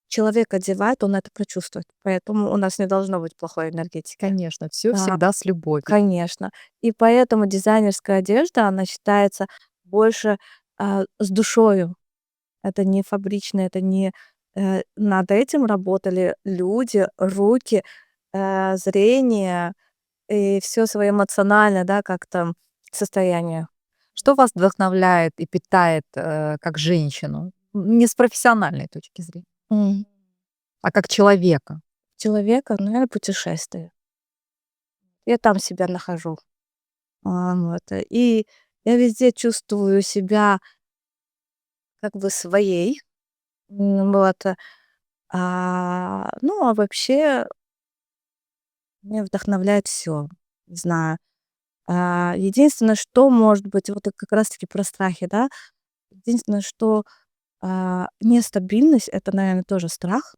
Speaker 2: человек одевает, он это прочувствует. Поэтому у нас не должно быть плохой энергетики.
Speaker 1: Конечно, все
Speaker 2: Да,
Speaker 1: всегда с любовью.
Speaker 2: конечно. И поэтому дизайнерская одежда, она считается больше, с душою. Это не фабрично, это не над этим работали люди, руки, зрение и все свое эмоциональное, да, как-то состояние.
Speaker 1: Что вас вдохновляет и питает, как женщину? Не с профессиональной точки зрения,
Speaker 2: М.
Speaker 1: а как человека.
Speaker 2: Человека, наверно, путешествие. Я там себя нахожу. И я везде чувствую себя как бы своей. Вот. Ну, а вообще меня вдохновляет все. Не знаю. Единственное, что может быть, вот как раз таки про страхи, да. Единственное, что, нестабильность — это, наверное, тоже страх.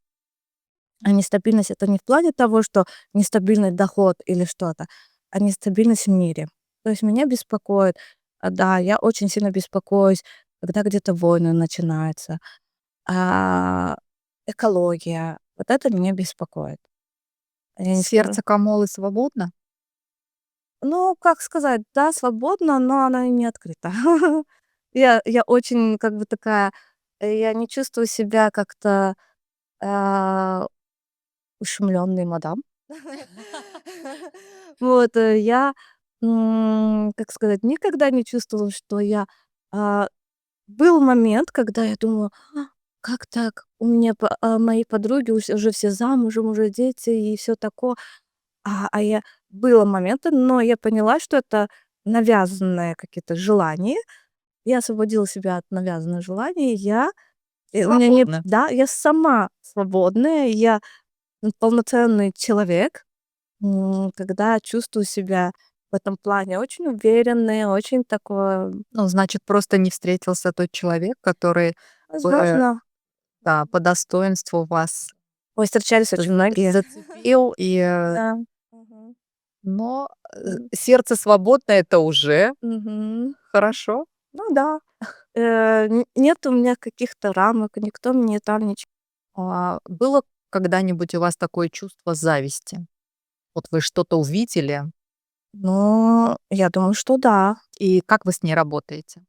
Speaker 2: А нестабильность — это не в плане того, что нестабильный доход или что-то, а нестабильность в мире. То есть меня беспокоит, да, я очень сильно беспокоюсь, когда где-то войны начинаются, а, экология. Вот это меня беспокоит. Я не скажу.
Speaker 1: Сердце Камолы свободно?
Speaker 2: Ну, как сказать, да, свободно, но оно и не открыто. Я очень как бы такая, я не чувствую себя как-то, а, ущемлённой мадам. Вот, я, как сказать, никогда не чувствовала, что я, а был момент, когда я думала: как так? У меня мои подруги уже все замужем, уже дети и все такое. Я было моменты, но я поняла, что это навязанные какие-то желания. Я освободила себя от навязанных желаний. У меня не
Speaker 1: Свободно.
Speaker 2: да, я сама свободная, я, полноценный человек, когда чувствую себя в этом плане очень уверенной, очень такой,
Speaker 1: Ну, значит, просто не встретился тот человек, который бы,
Speaker 2: возможно.
Speaker 1: да, по достоинству вас
Speaker 2: Ой, встречались очень многие.
Speaker 1: зацепил.
Speaker 2: Да. Мгм.
Speaker 1: Но
Speaker 2: Мгм.
Speaker 1: сердце свободно — это уже
Speaker 2: Мгм.
Speaker 1: хорошо.
Speaker 2: Ну да. Нет у меня каких-то рамок, никто мне там ничего.
Speaker 1: Было когда-нибудь у вас такое чувство зависти? Вот вы что-то увидели,
Speaker 2: Но я думаю, что да.
Speaker 1: и как вы с ней работаете?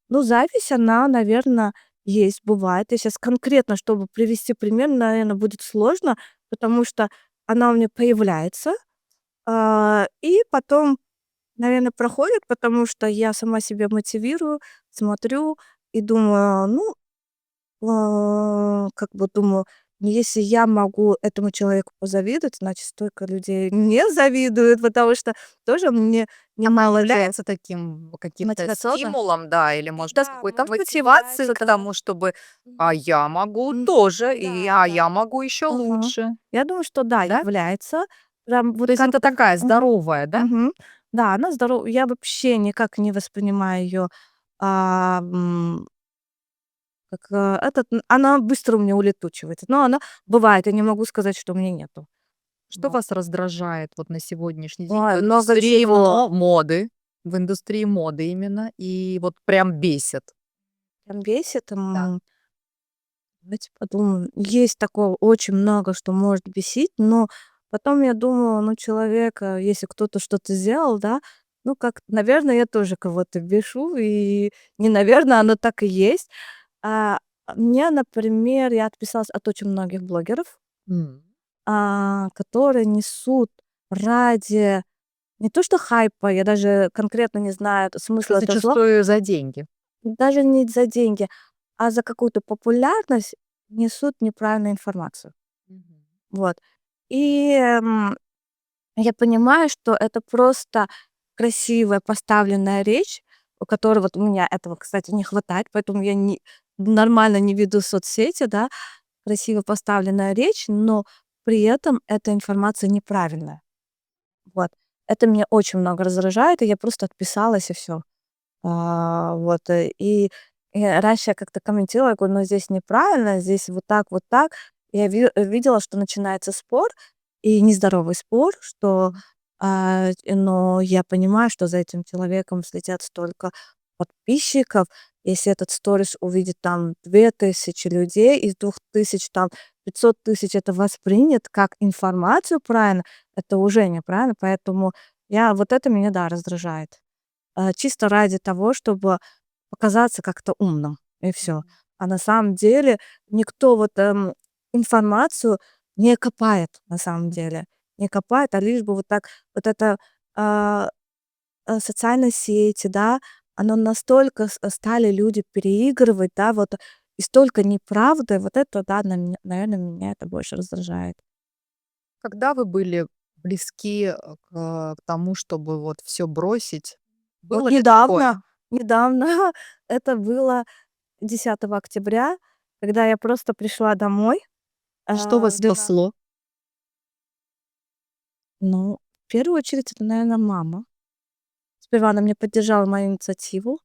Speaker 2: Ну, зависть, она, наверно, есть, бывает. Я сейчас конкретно, чтобы привести пример, наверно, будет сложно, потому что она у меня появляется, и потом, наверно, проходит, потому что я сама себя мотивирую, смотрю и думаю, ну, как бы думаю, если я могу этому человеку позавидовать, значит, столько людей не завидуют, потому что тоже мне немало лет.
Speaker 1: Является таким каким-то
Speaker 2: Мотивационно?
Speaker 1: стимулом, да, или, может, даже
Speaker 2: Да,
Speaker 1: какой-то
Speaker 2: может быть,
Speaker 1: мотивацией
Speaker 2: является,
Speaker 1: к
Speaker 2: да.
Speaker 1: тому, чтобы
Speaker 2: Мгм.
Speaker 1: я могу
Speaker 2: Мгм.
Speaker 1: тоже,
Speaker 2: Да, да.
Speaker 1: я могу еще
Speaker 2: Ага.
Speaker 1: лучше,
Speaker 2: Я думаю, что да,
Speaker 1: да?
Speaker 2: является. Прям
Speaker 1: То
Speaker 2: вот
Speaker 1: есть это такая
Speaker 2: Мгм.
Speaker 1: здоровая, да?
Speaker 2: Мгм. Да, она здорова. Я вообще никак не воспринимаю ее как, она быстро у меня улетучивается. Но она бывает, я не могу сказать, что у меня нету.
Speaker 1: Что
Speaker 2: Вот.
Speaker 1: вас раздражает вот на сегодняшний день
Speaker 2: Ой,
Speaker 1: в
Speaker 2: много
Speaker 1: индустрии
Speaker 2: чего.
Speaker 1: моды, в индустрии моды именно, и вот прям бесит?
Speaker 2: Прям бесит.
Speaker 1: Да.
Speaker 2: Давайте подумаем. Есть такое очень много, что может бесить, но потом я думаю, ну, человек, если кто-то что-то сделал, да, ну, как, наверное, я тоже кого-то бешу, и не наверное, оно так и есть. А, Мне, например, я отписалась от очень многих блогеров,
Speaker 1: М.
Speaker 2: которые несут ради не то что хайпа, я даже конкретно не знаю смысла этого слова,
Speaker 1: Зачастую за деньги.
Speaker 2: даже не за деньги, а за какую-то популярность несут неправильную информацию.
Speaker 1: Мгм.
Speaker 2: Вот. И, я понимаю, что это просто красивая поставленная речь, у которой вот у меня этого, кстати, не хватает, поэтому я нормально не веду соцсети, да. Красиво поставленная речь, но при этом эта информация неправильная. Вот. Это меня очень много раздражает, и я просто отписалась, и все. Вот, раньше я как-то комментировала, я говорю: "Ну, здесь неправильно, здесь вот так, вот так". Видела, что начинается спор, и нездоровый спор, что, но я понимаю, что за этим человеком следят столько подписчиков. Если этот сторис увидит там 2000 людей, из 2000 там 500 000 это воспринят как информацию правильно, это уже неправильно. Поэтому вот это меня, да, раздражает. Чисто ради того, чтобы показаться как-то умным, и все.
Speaker 1: Мгм.
Speaker 2: А на самом деле никто вот, информацию не копает, на самом деле. Не копает, а лишь бы вот так вот это, а, социальные сети, да, оно настолько стали люди переигрывать, да, вот, и столько неправды. Вот это, да, наверно, меня это больше раздражает.
Speaker 1: Когда вы были близки, к тому, чтобы вот все бросить?
Speaker 2: Вот
Speaker 1: Было ли такое?
Speaker 2: недавно это было 10 октября, когда я просто пришла домой.
Speaker 1: Что вас
Speaker 2: Да.
Speaker 1: спасло?
Speaker 2: Ну, в первую очередь, это, наверно, мама. Сперва она мне поддержала мою инициативу,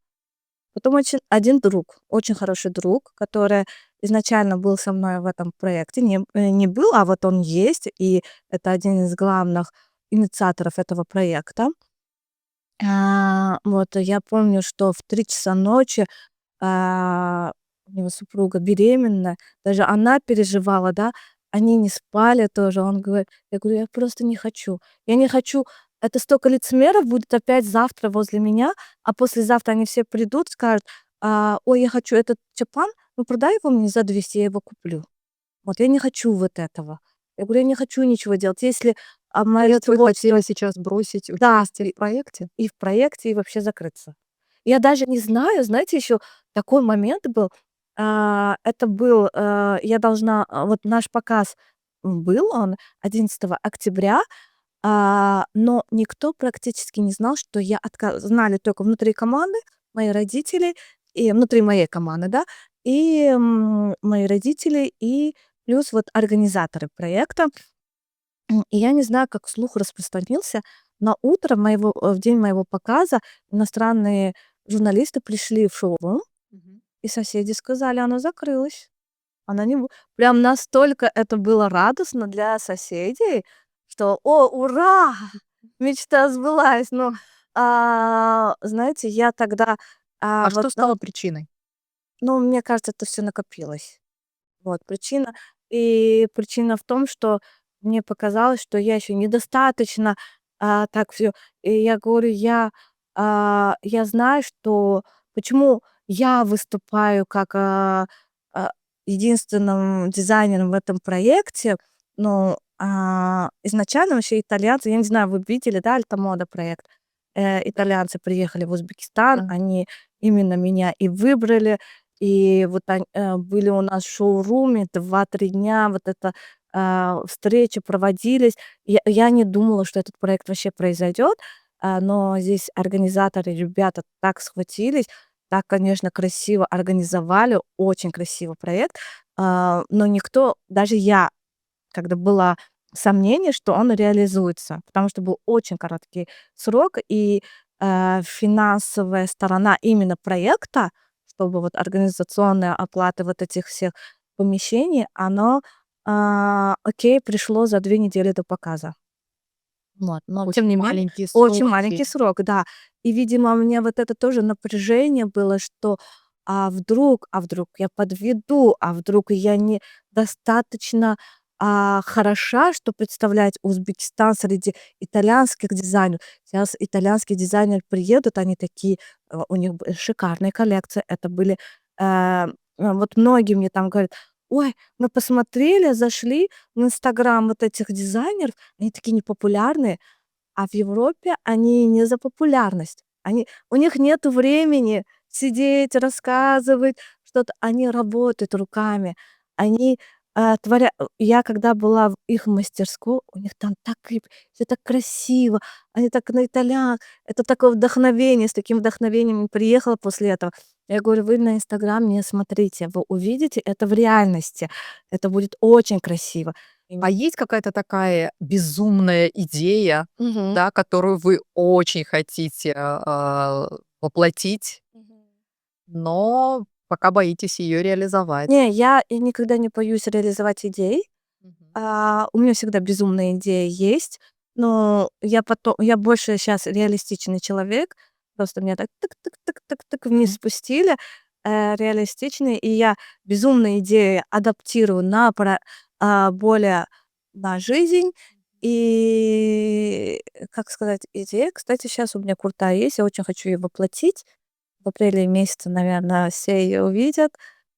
Speaker 2: потом один друг, очень хороший друг, который изначально был со мной в этом проекте. Не был, а вот он есть, и это один из главных инициаторов этого проекта. Вот я помню, что в 3 часа ночи у него супруга беременна, даже она переживала, да, они не спали тоже. Он говорит, я говорю: "Я просто не хочу. Я не хочу, это столько лицемеров будет опять завтра возле меня, а послезавтра они все придут, скажут: "Ой, я хочу этот чапан, ну продай его мне за 200, я его куплю". Вот я не хочу вот этого. Я говорю: "Я не хочу ничего делать". Если, моё
Speaker 1: Вы
Speaker 2: творчество
Speaker 1: хотели сейчас бросить
Speaker 2: да,
Speaker 1: участие в проекте?
Speaker 2: и в проекте, и вообще закрыться. Я даже не знаю, знаете, еще такой момент был. Это был, я должна, вот наш показ был он 11 октября, но никто практически не знал, что я отка знали только внутри команды, мои родители, и внутри моей команды, да, и, мои родители, и плюс вот организаторы проекта. И я не знаю, как слух распространился. На утро в день моего показа иностранные журналисты пришли в шоурум,
Speaker 1: Мгм.
Speaker 2: и соседи сказали: "Она закрылась". Она не бу Прям настолько это было радостно для соседей, что: "О, ура! Мечта сбылась". Но, знаете, я тогда,
Speaker 1: А
Speaker 2: вот,
Speaker 1: что стало причиной?
Speaker 2: ну, мне кажется, это все накопилось. Вот причина. И причина в том, что мне показалось, что я еще недостаточно, так все. И я говорю, я знаю, что почему я выступаю как, а, единственным дизайнером в этом проекте. Но, изначально вообще итальянцы, я не знаю, вы видели, да, "Альтамода" проект? Итальянцы приехали в Узбекистан,
Speaker 1: Да.
Speaker 2: они именно меня и выбрали. И вот были у нас в шоуруме 2-3 дня, вот это, встречи проводились. Я не думала, что этот проект вообще произойдет, но здесь организаторы, ребята так схватились, так, конечно, красиво организовали, очень красивый проект. Но никто, даже я, когда было сомнение, что он реализуется, потому что был очень короткий срок, и, финансовая сторона именно проекта, чтобы вот организационная оплата вот этих всех помещений, оно, окей, пришло за 2 недели до показа. Вот, но тем
Speaker 1: Очень
Speaker 2: не менее
Speaker 1: маленькие
Speaker 2: очень маленький
Speaker 1: сроки.
Speaker 2: срок, да. И, видимо, у меня вот это тоже напряжение было, что а вдруг я подведу, а вдруг я не достаточно, хороша, что представлять Узбекистан среди итальянских дизайнеров. Сейчас итальянские дизайнеры приедут, они такие, у них шикарные коллекции. Это были, вот многие мне там говорят: "Ой, мы посмотрели, зашли в "Инстаграм" вот этих дизайнеров, они такие непопулярные, а в Европе они не за популярность. У них нету времени сидеть, рассказывать что-то. Они работают руками. Они, я когда была в их мастерской, у них там так и всё так красиво, они так на это такое вдохновение, с таким вдохновением приехала после этого. Я говорю: "Вы на "Инстаграм" не смотрите, вы увидите это в реальности. Это будет очень красиво".
Speaker 1: А есть какая-то такая безумная идея,
Speaker 2: Мгм.
Speaker 1: да, которую вы очень хотите, воплотить,
Speaker 2: Мгм.
Speaker 1: но пока боитесь ее реализовать?
Speaker 2: Не, я и никогда не боюсь реализовать идеи.
Speaker 1: Мгм.
Speaker 2: У меня всегда безумные идеи есть, но я больше сейчас реалистичный человек. Просто меня так тык-тык-тык-тык-тык вниз
Speaker 1: М.
Speaker 2: спустили, реалистичный, и я безумные идеи адаптирую более на жизнь. И, как сказать, идея, кстати, сейчас у меня крутая есть, я очень хочу ее воплотить. В апреле месяце, наверное, все ее увидят.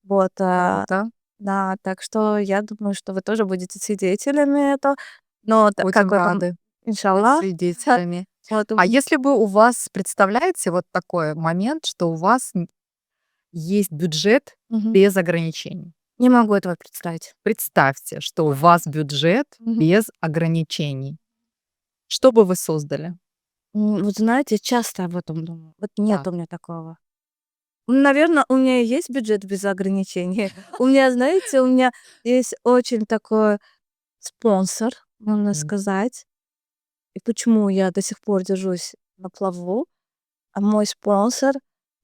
Speaker 2: Вот,
Speaker 1: Круто.
Speaker 2: да, так что я думаю, что вы тоже будете свидетелями этого. Но т
Speaker 1: Будем
Speaker 2: как в этом
Speaker 1: рады быть
Speaker 2: иншаллах.
Speaker 1: свидетелями.
Speaker 2: Вот,
Speaker 1: А если бы у вас, представляете, вот такой момент, что у вас есть бюджет
Speaker 2: мгм.
Speaker 1: без ограничений?
Speaker 2: Не могу этого представить.
Speaker 1: Представьте, что у вас бюджет
Speaker 2: Мгм.
Speaker 1: без ограничений. Что бы вы создали?
Speaker 2: Вот знаете, часто об этом думаю. Вот нет
Speaker 1: Так.
Speaker 2: у меня такого. Наверно, у меня и есть бюджет без ограничений. У меня, знаете, у меня есть очень такой спонсор, можно
Speaker 1: М.
Speaker 2: сказать. И почему я до сих пор держусь на плаву? Мой спонсор,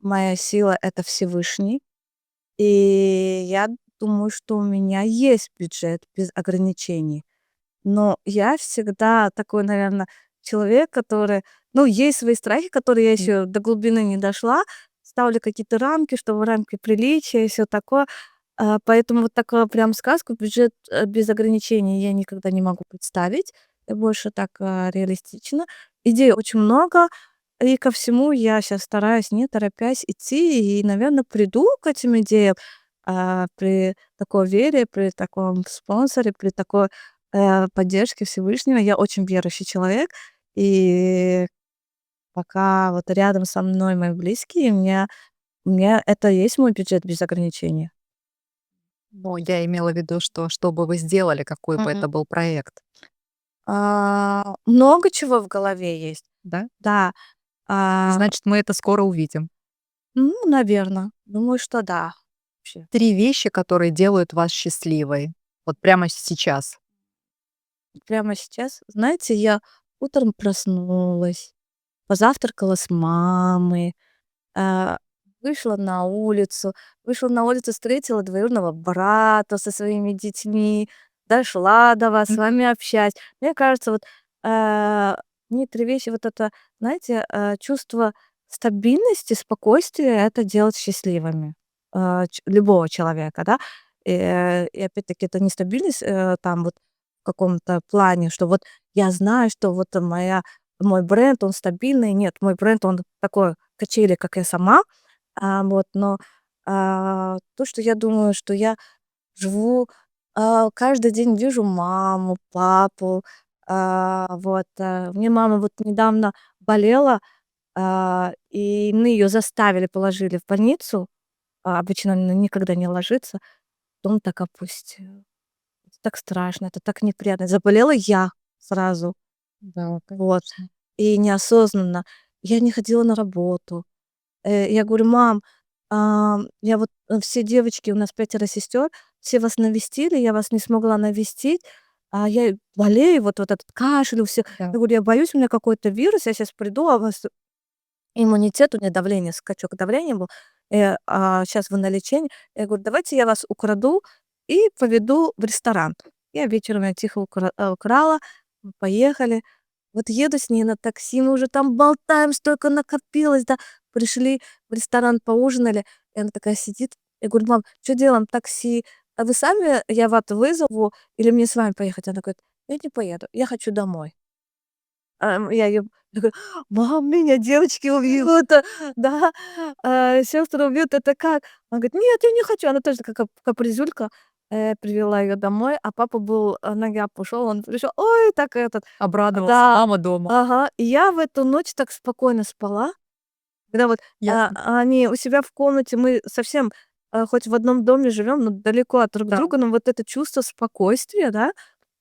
Speaker 2: моя сила — это Всевышний. И я думаю, что у меня есть бюджет без ограничений. Но я всегда такой, наверно, человек, который ну, есть свои страхи, которые я
Speaker 1: М.
Speaker 2: еще до глубины не дошла. Ставлю какие-то рамки, что в рамки приличия и всё такое. Поэтому вот такое прям сказку, бюджет, без ограничений я никогда не могу представить. и больше так, реалистично. Идей очень много, и ко всему я сейчас стараюсь, не торопясь, идти и, наверное, приду к этим идеям, при такой вере, при таком спонсоре, при такой, поддержке Всевышнего. Я очень верующий человек, и пока вот рядом со мной мои близкие, у меня это и есть мой бюджет без ограничений.
Speaker 1: Но я имела в виду, что бы вы сделали, какой бы
Speaker 2: Мгм.
Speaker 1: это был проект,
Speaker 2: Много чего в голове есть.
Speaker 1: да?
Speaker 2: Да, а,
Speaker 1: Значит, мы это скоро увидим.
Speaker 2: ну, наверно, думаю, что да. Вообще.
Speaker 1: 3 вещи, которые делают вас счастливой. Вот прямо сейчас.
Speaker 2: Прямо сейчас, знаете, я утром проснулась, позавтракала с мамой, а, вышла на улицу. Вышла на улицу, встретила двоюродного брата со своими детьми, дошла до вас, с
Speaker 1: М,
Speaker 2: вами общаюсь. Мне кажется, вот, мне 3 вещи, вот это, знаете, чувство стабильности, спокойствия — это делает счастливыми, любого человека, да. И опять-таки это не стабильность, там вот в каком-то плане, что вот я знаю, что вот мой бренд, он стабильный. Нет, мой бренд, он такой качели, как я сама. Вот, но, то, что я думаю, что я живу, каждый день вижу маму, папу. Вот, мне мама вот недавно болела, и мы ее заставили, положили в больницу. Обычно она никогда не ложится. Дом так опустел. Это так страшно, это так неприятно. Заболела я сразу.
Speaker 1: да,
Speaker 2: Вот.
Speaker 1: конечно.
Speaker 2: И неосознанно. Я не ходила на работу. Я говорю: "Мам, я вот, все девочки, у нас 5 сестер, все вас навестили, я вас не смогла навестить, а я болею, вот этот кашель у всех".
Speaker 1: Да.
Speaker 2: Я говорю: "Я боюсь, у меня какой-то вирус, я сейчас приду, а у вас иммунитет, у меня давление, скачок давления был, щас вы на лечении". Я говорю: "Давайте я вас украду и поведу в ресторан". Я вечером её тихо украла, мы поехали. Вот еду с ней на такси, мы уже там болтаем, столько накопилось, да. Пришли в ресторан, поужинали, и она такая сидит. Я говорю: "Мам, что делаем? Такси? А вы сами, я вас вызову или мне с вами поехать?" Она говорит: "Я не поеду, я хочу домой". Я её такая: "Мам, меня девочки убьют, да, сёстры убьют, это как?" Она говорит: "Нет, я не хочу". Она тоже такая капризулька. Привела её домой, а папа был, на Яп ушёл, он пришёл: "Ой, так этот".
Speaker 1: Обрадовался,
Speaker 2: Да,
Speaker 1: мама дома.
Speaker 2: ага. И я в эту ночь так спокойно спала, когда вот,
Speaker 1: Ясно.
Speaker 2: они у себя в комнате, мы совсем, хоть в одном доме живём, но далеко от друг
Speaker 1: Да.
Speaker 2: друга, но вот это чувство спокойствия, да,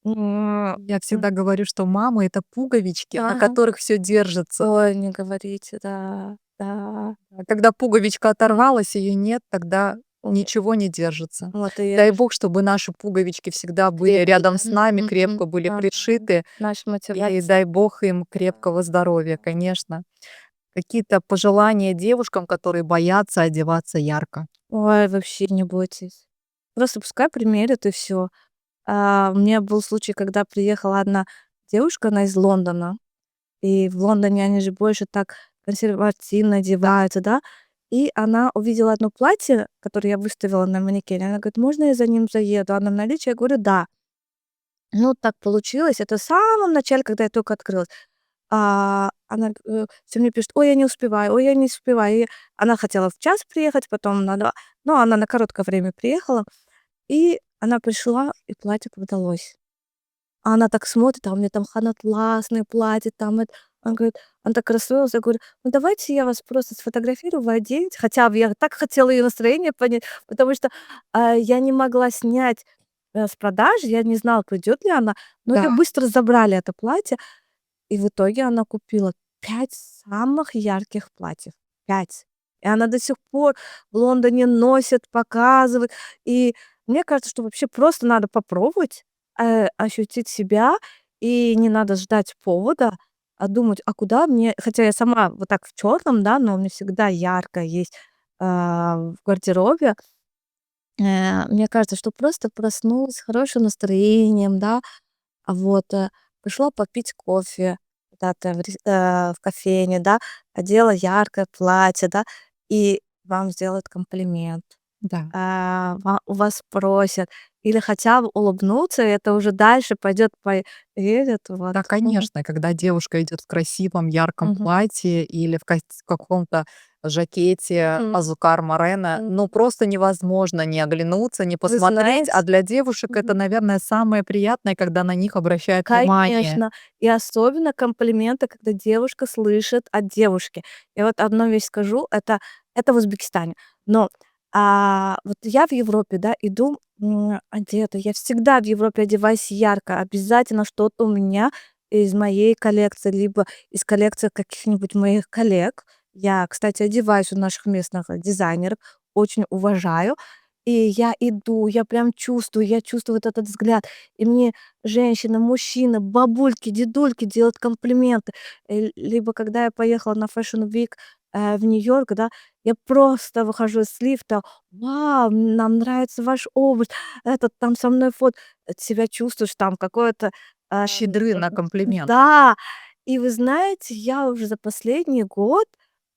Speaker 1: Я всегда говорю, что мамы — это пуговички, на
Speaker 2: ага.
Speaker 1: которых все держится.
Speaker 2: Ой, не говорите, да, да.
Speaker 1: А когда пуговичка оторвалась, ее нет, тогда
Speaker 2: Ой,
Speaker 1: ничего не держится.
Speaker 2: вот и я
Speaker 1: Дай
Speaker 2: тоже
Speaker 1: бог, чтобы наши пуговички всегда были
Speaker 2: крепкие,
Speaker 1: рядом
Speaker 2: да?
Speaker 1: с нами,
Speaker 2: Мгм.
Speaker 1: крепко были
Speaker 2: Ага.
Speaker 1: пришиты,
Speaker 2: Наша
Speaker 1: и
Speaker 2: мотивация.
Speaker 1: дай бог им крепкого здоровья, конечно. Какие-то пожелания девушкам, которые боятся одеваться ярко?
Speaker 2: Ой, вообще не бойтесь. Просто пускай примерят и всё. У меня был случай, когда приехала одна девушка, она из Лондона, и в Лондоне они же больше так консервативно
Speaker 1: Да.
Speaker 2: одеваются, да. И она увидела одно платье, которое я выставила на манекене. Она говорит: "Можно я за ним заеду? Оно в наличии?" Я говорю: "Да". Ну, так получилось. Это в самом начале, когда я только открылась. Она, всё мне пишет: "Ой, я не успеваю, ой, я не успеваю". И она хотела в час приехать, потом на 2, но она на короткое время приехала, и она пришла, и платье продалось. А она так смотрит, а у меня там ханатласное платье, там она говорит, она так расстроилась. Я говорю: "Ну, давайте я вас просто сфотографирую, вы оденете". Хотя я так хотела её настроение поднять, потому что, я не могла снять, с продажи, я не знала, придёт ли она, но её
Speaker 1: Да.
Speaker 2: быстро забрали, это платье. И в итоге она купила 5 самых ярких платьев. 5. И она до сих пор в Лондоне носит, показывает. И мне кажется, что вообще просто надо попробовать, ощутить себя, и не надо ждать повода, а думать: "А куда мне?" Хотя я сама вот так в чёрном, да, но у меня всегда ярко есть, в гардеробе. Мне кажется, что просто проснулась с хорошим настроением, да, вот, пошла попить кофе куда-то в кофейне, да, одела яркое платье, да, и вам сделают комплимент.
Speaker 1: Да.
Speaker 2: у вас просят, или хотя бы улыбнуться, и это уже дальше пойдет, поедет, вот.
Speaker 1: Да, конечно, когда девушка идет в красивом ярком
Speaker 2: Мгм.
Speaker 1: платье или в каком-то жакете
Speaker 2: Мгм.
Speaker 1: Азукар Морено,
Speaker 2: М.
Speaker 1: ну просто невозможно не оглянуться, не
Speaker 2: Вы
Speaker 1: посмотреть. А
Speaker 2: знаете.
Speaker 1: для девушек это,
Speaker 2: Мгм.
Speaker 1: наверное, самое приятное, когда на них обращают внимание.
Speaker 2: Конечно. И особенно комплименты, когда девушка слышит от девушки. Я вот одну вещь скажу, это в Узбекистане. Но, вот я в Европе, да, иду, одета. Я всегда в Европе одеваюсь ярко. Обязательно что-то у меня из моей коллекции, либо из коллекции каких-нибудь моих коллег. Я, кстати, одеваюсь у наших местных дизайнеров, очень уважаю. И я иду, я чувствую вот этот взгляд. И мне женщины, мужчины, бабульки, дедульки делают комплименты. Либо когда я поехала на Fashion Week, в Нью-Йорк, да, я просто выхожу из лифта: "Вау, нам нравится ваш обувь". Этот там со мной себя чувствуешь там какое-то,
Speaker 1: Щедры на комплимент.
Speaker 2: да. И вы знаете, я уже за последний год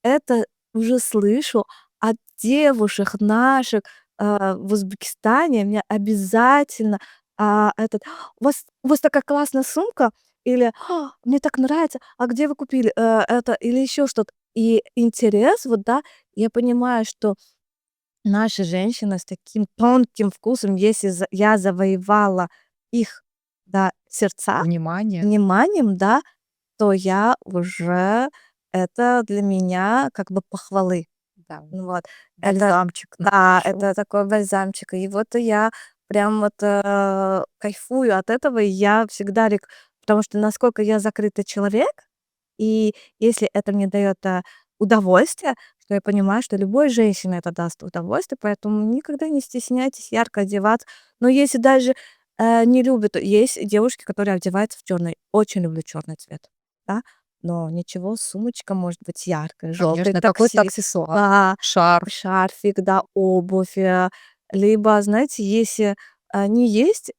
Speaker 2: это уже слышу от девушек наших, в Узбекистане. Мне обязательно, "У вас такая классная сумка" или "Мне так нравится, а где вы купили, это?" Или еще что-то. И интерес, вот, да, я понимаю, что наши женщины с таким тонким вкусом, если я завоевала их, да, сердца
Speaker 1: Внимание.
Speaker 2: вниманием, да, то я уже это для меня как бы похвалы.
Speaker 1: Да.
Speaker 2: Ну вот. Это
Speaker 1: Бальзамчик на
Speaker 2: да,
Speaker 1: душу.
Speaker 2: это такой бальзамчик. И вот я прям вот, кайфую от этого. И я всегда потому что насколько я закрытый человек, и если это мне даёт, удовольствие, то я понимаю, что любой женщине это даст удовольствие, поэтому никогда не стесняйтесь ярко одеваться. Но если даже, не любят, есть девушки, которые одеваются в черный. Очень люблю черный цвет, да, но ничего, сумочка может быть яркая, желтый
Speaker 1: Конечно, какой-то
Speaker 2: такси,
Speaker 1: аксессуар,
Speaker 2: да,
Speaker 1: шарф.
Speaker 2: шарфик, да, обувь, либо, знаете, если, не есть,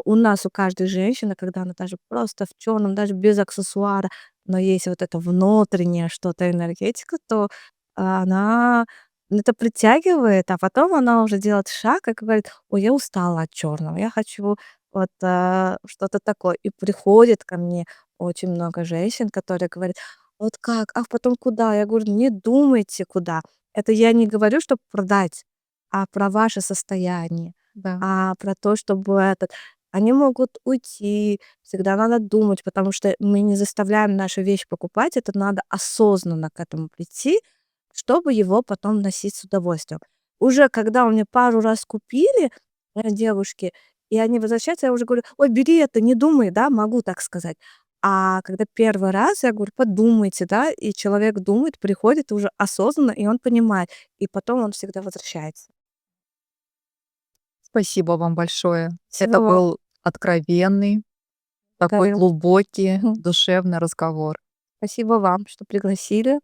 Speaker 2: у нас, у каждой женщины, когда она даже просто в черном, даже без аксессуара, но есть вот это внутреннее что-то, энергетика, то она это притягивает, а потом она уже делает шаг и говорит: "Ой, я устала от черного, я хочу вот, что-то такое". И приходит ко мне очень много женщин, которые говорят: "Вот как? А потом куда?" Я говорю: "Не думайте, куда". Это я не говорю, чтобы продать, а про ваше состояние,
Speaker 1: Да.
Speaker 2: про то, чтобы они могут уйти. Всегда надо думать, потому что мы не заставляем нашу вещь покупать. Это надо осознанно к этому прийти, чтобы его потом носить с удовольствием. Уже когда у меня пару раз купили, девушки, и они возвращаются, я уже говорю: "Ой, бери это, не думай", да, могу так сказать. А когда первый раз, я говорю: "Подумайте", да, и человек думает, приходит уже осознанно, и он понимает, и потом он всегда возвращается.
Speaker 1: Спасибо вам большое. Это
Speaker 2: Всего
Speaker 1: был откровенный, такой
Speaker 2: говорю.
Speaker 1: глубокий,
Speaker 2: Мгм.
Speaker 1: душевный разговор.
Speaker 2: Спасибо вам, что пригласили.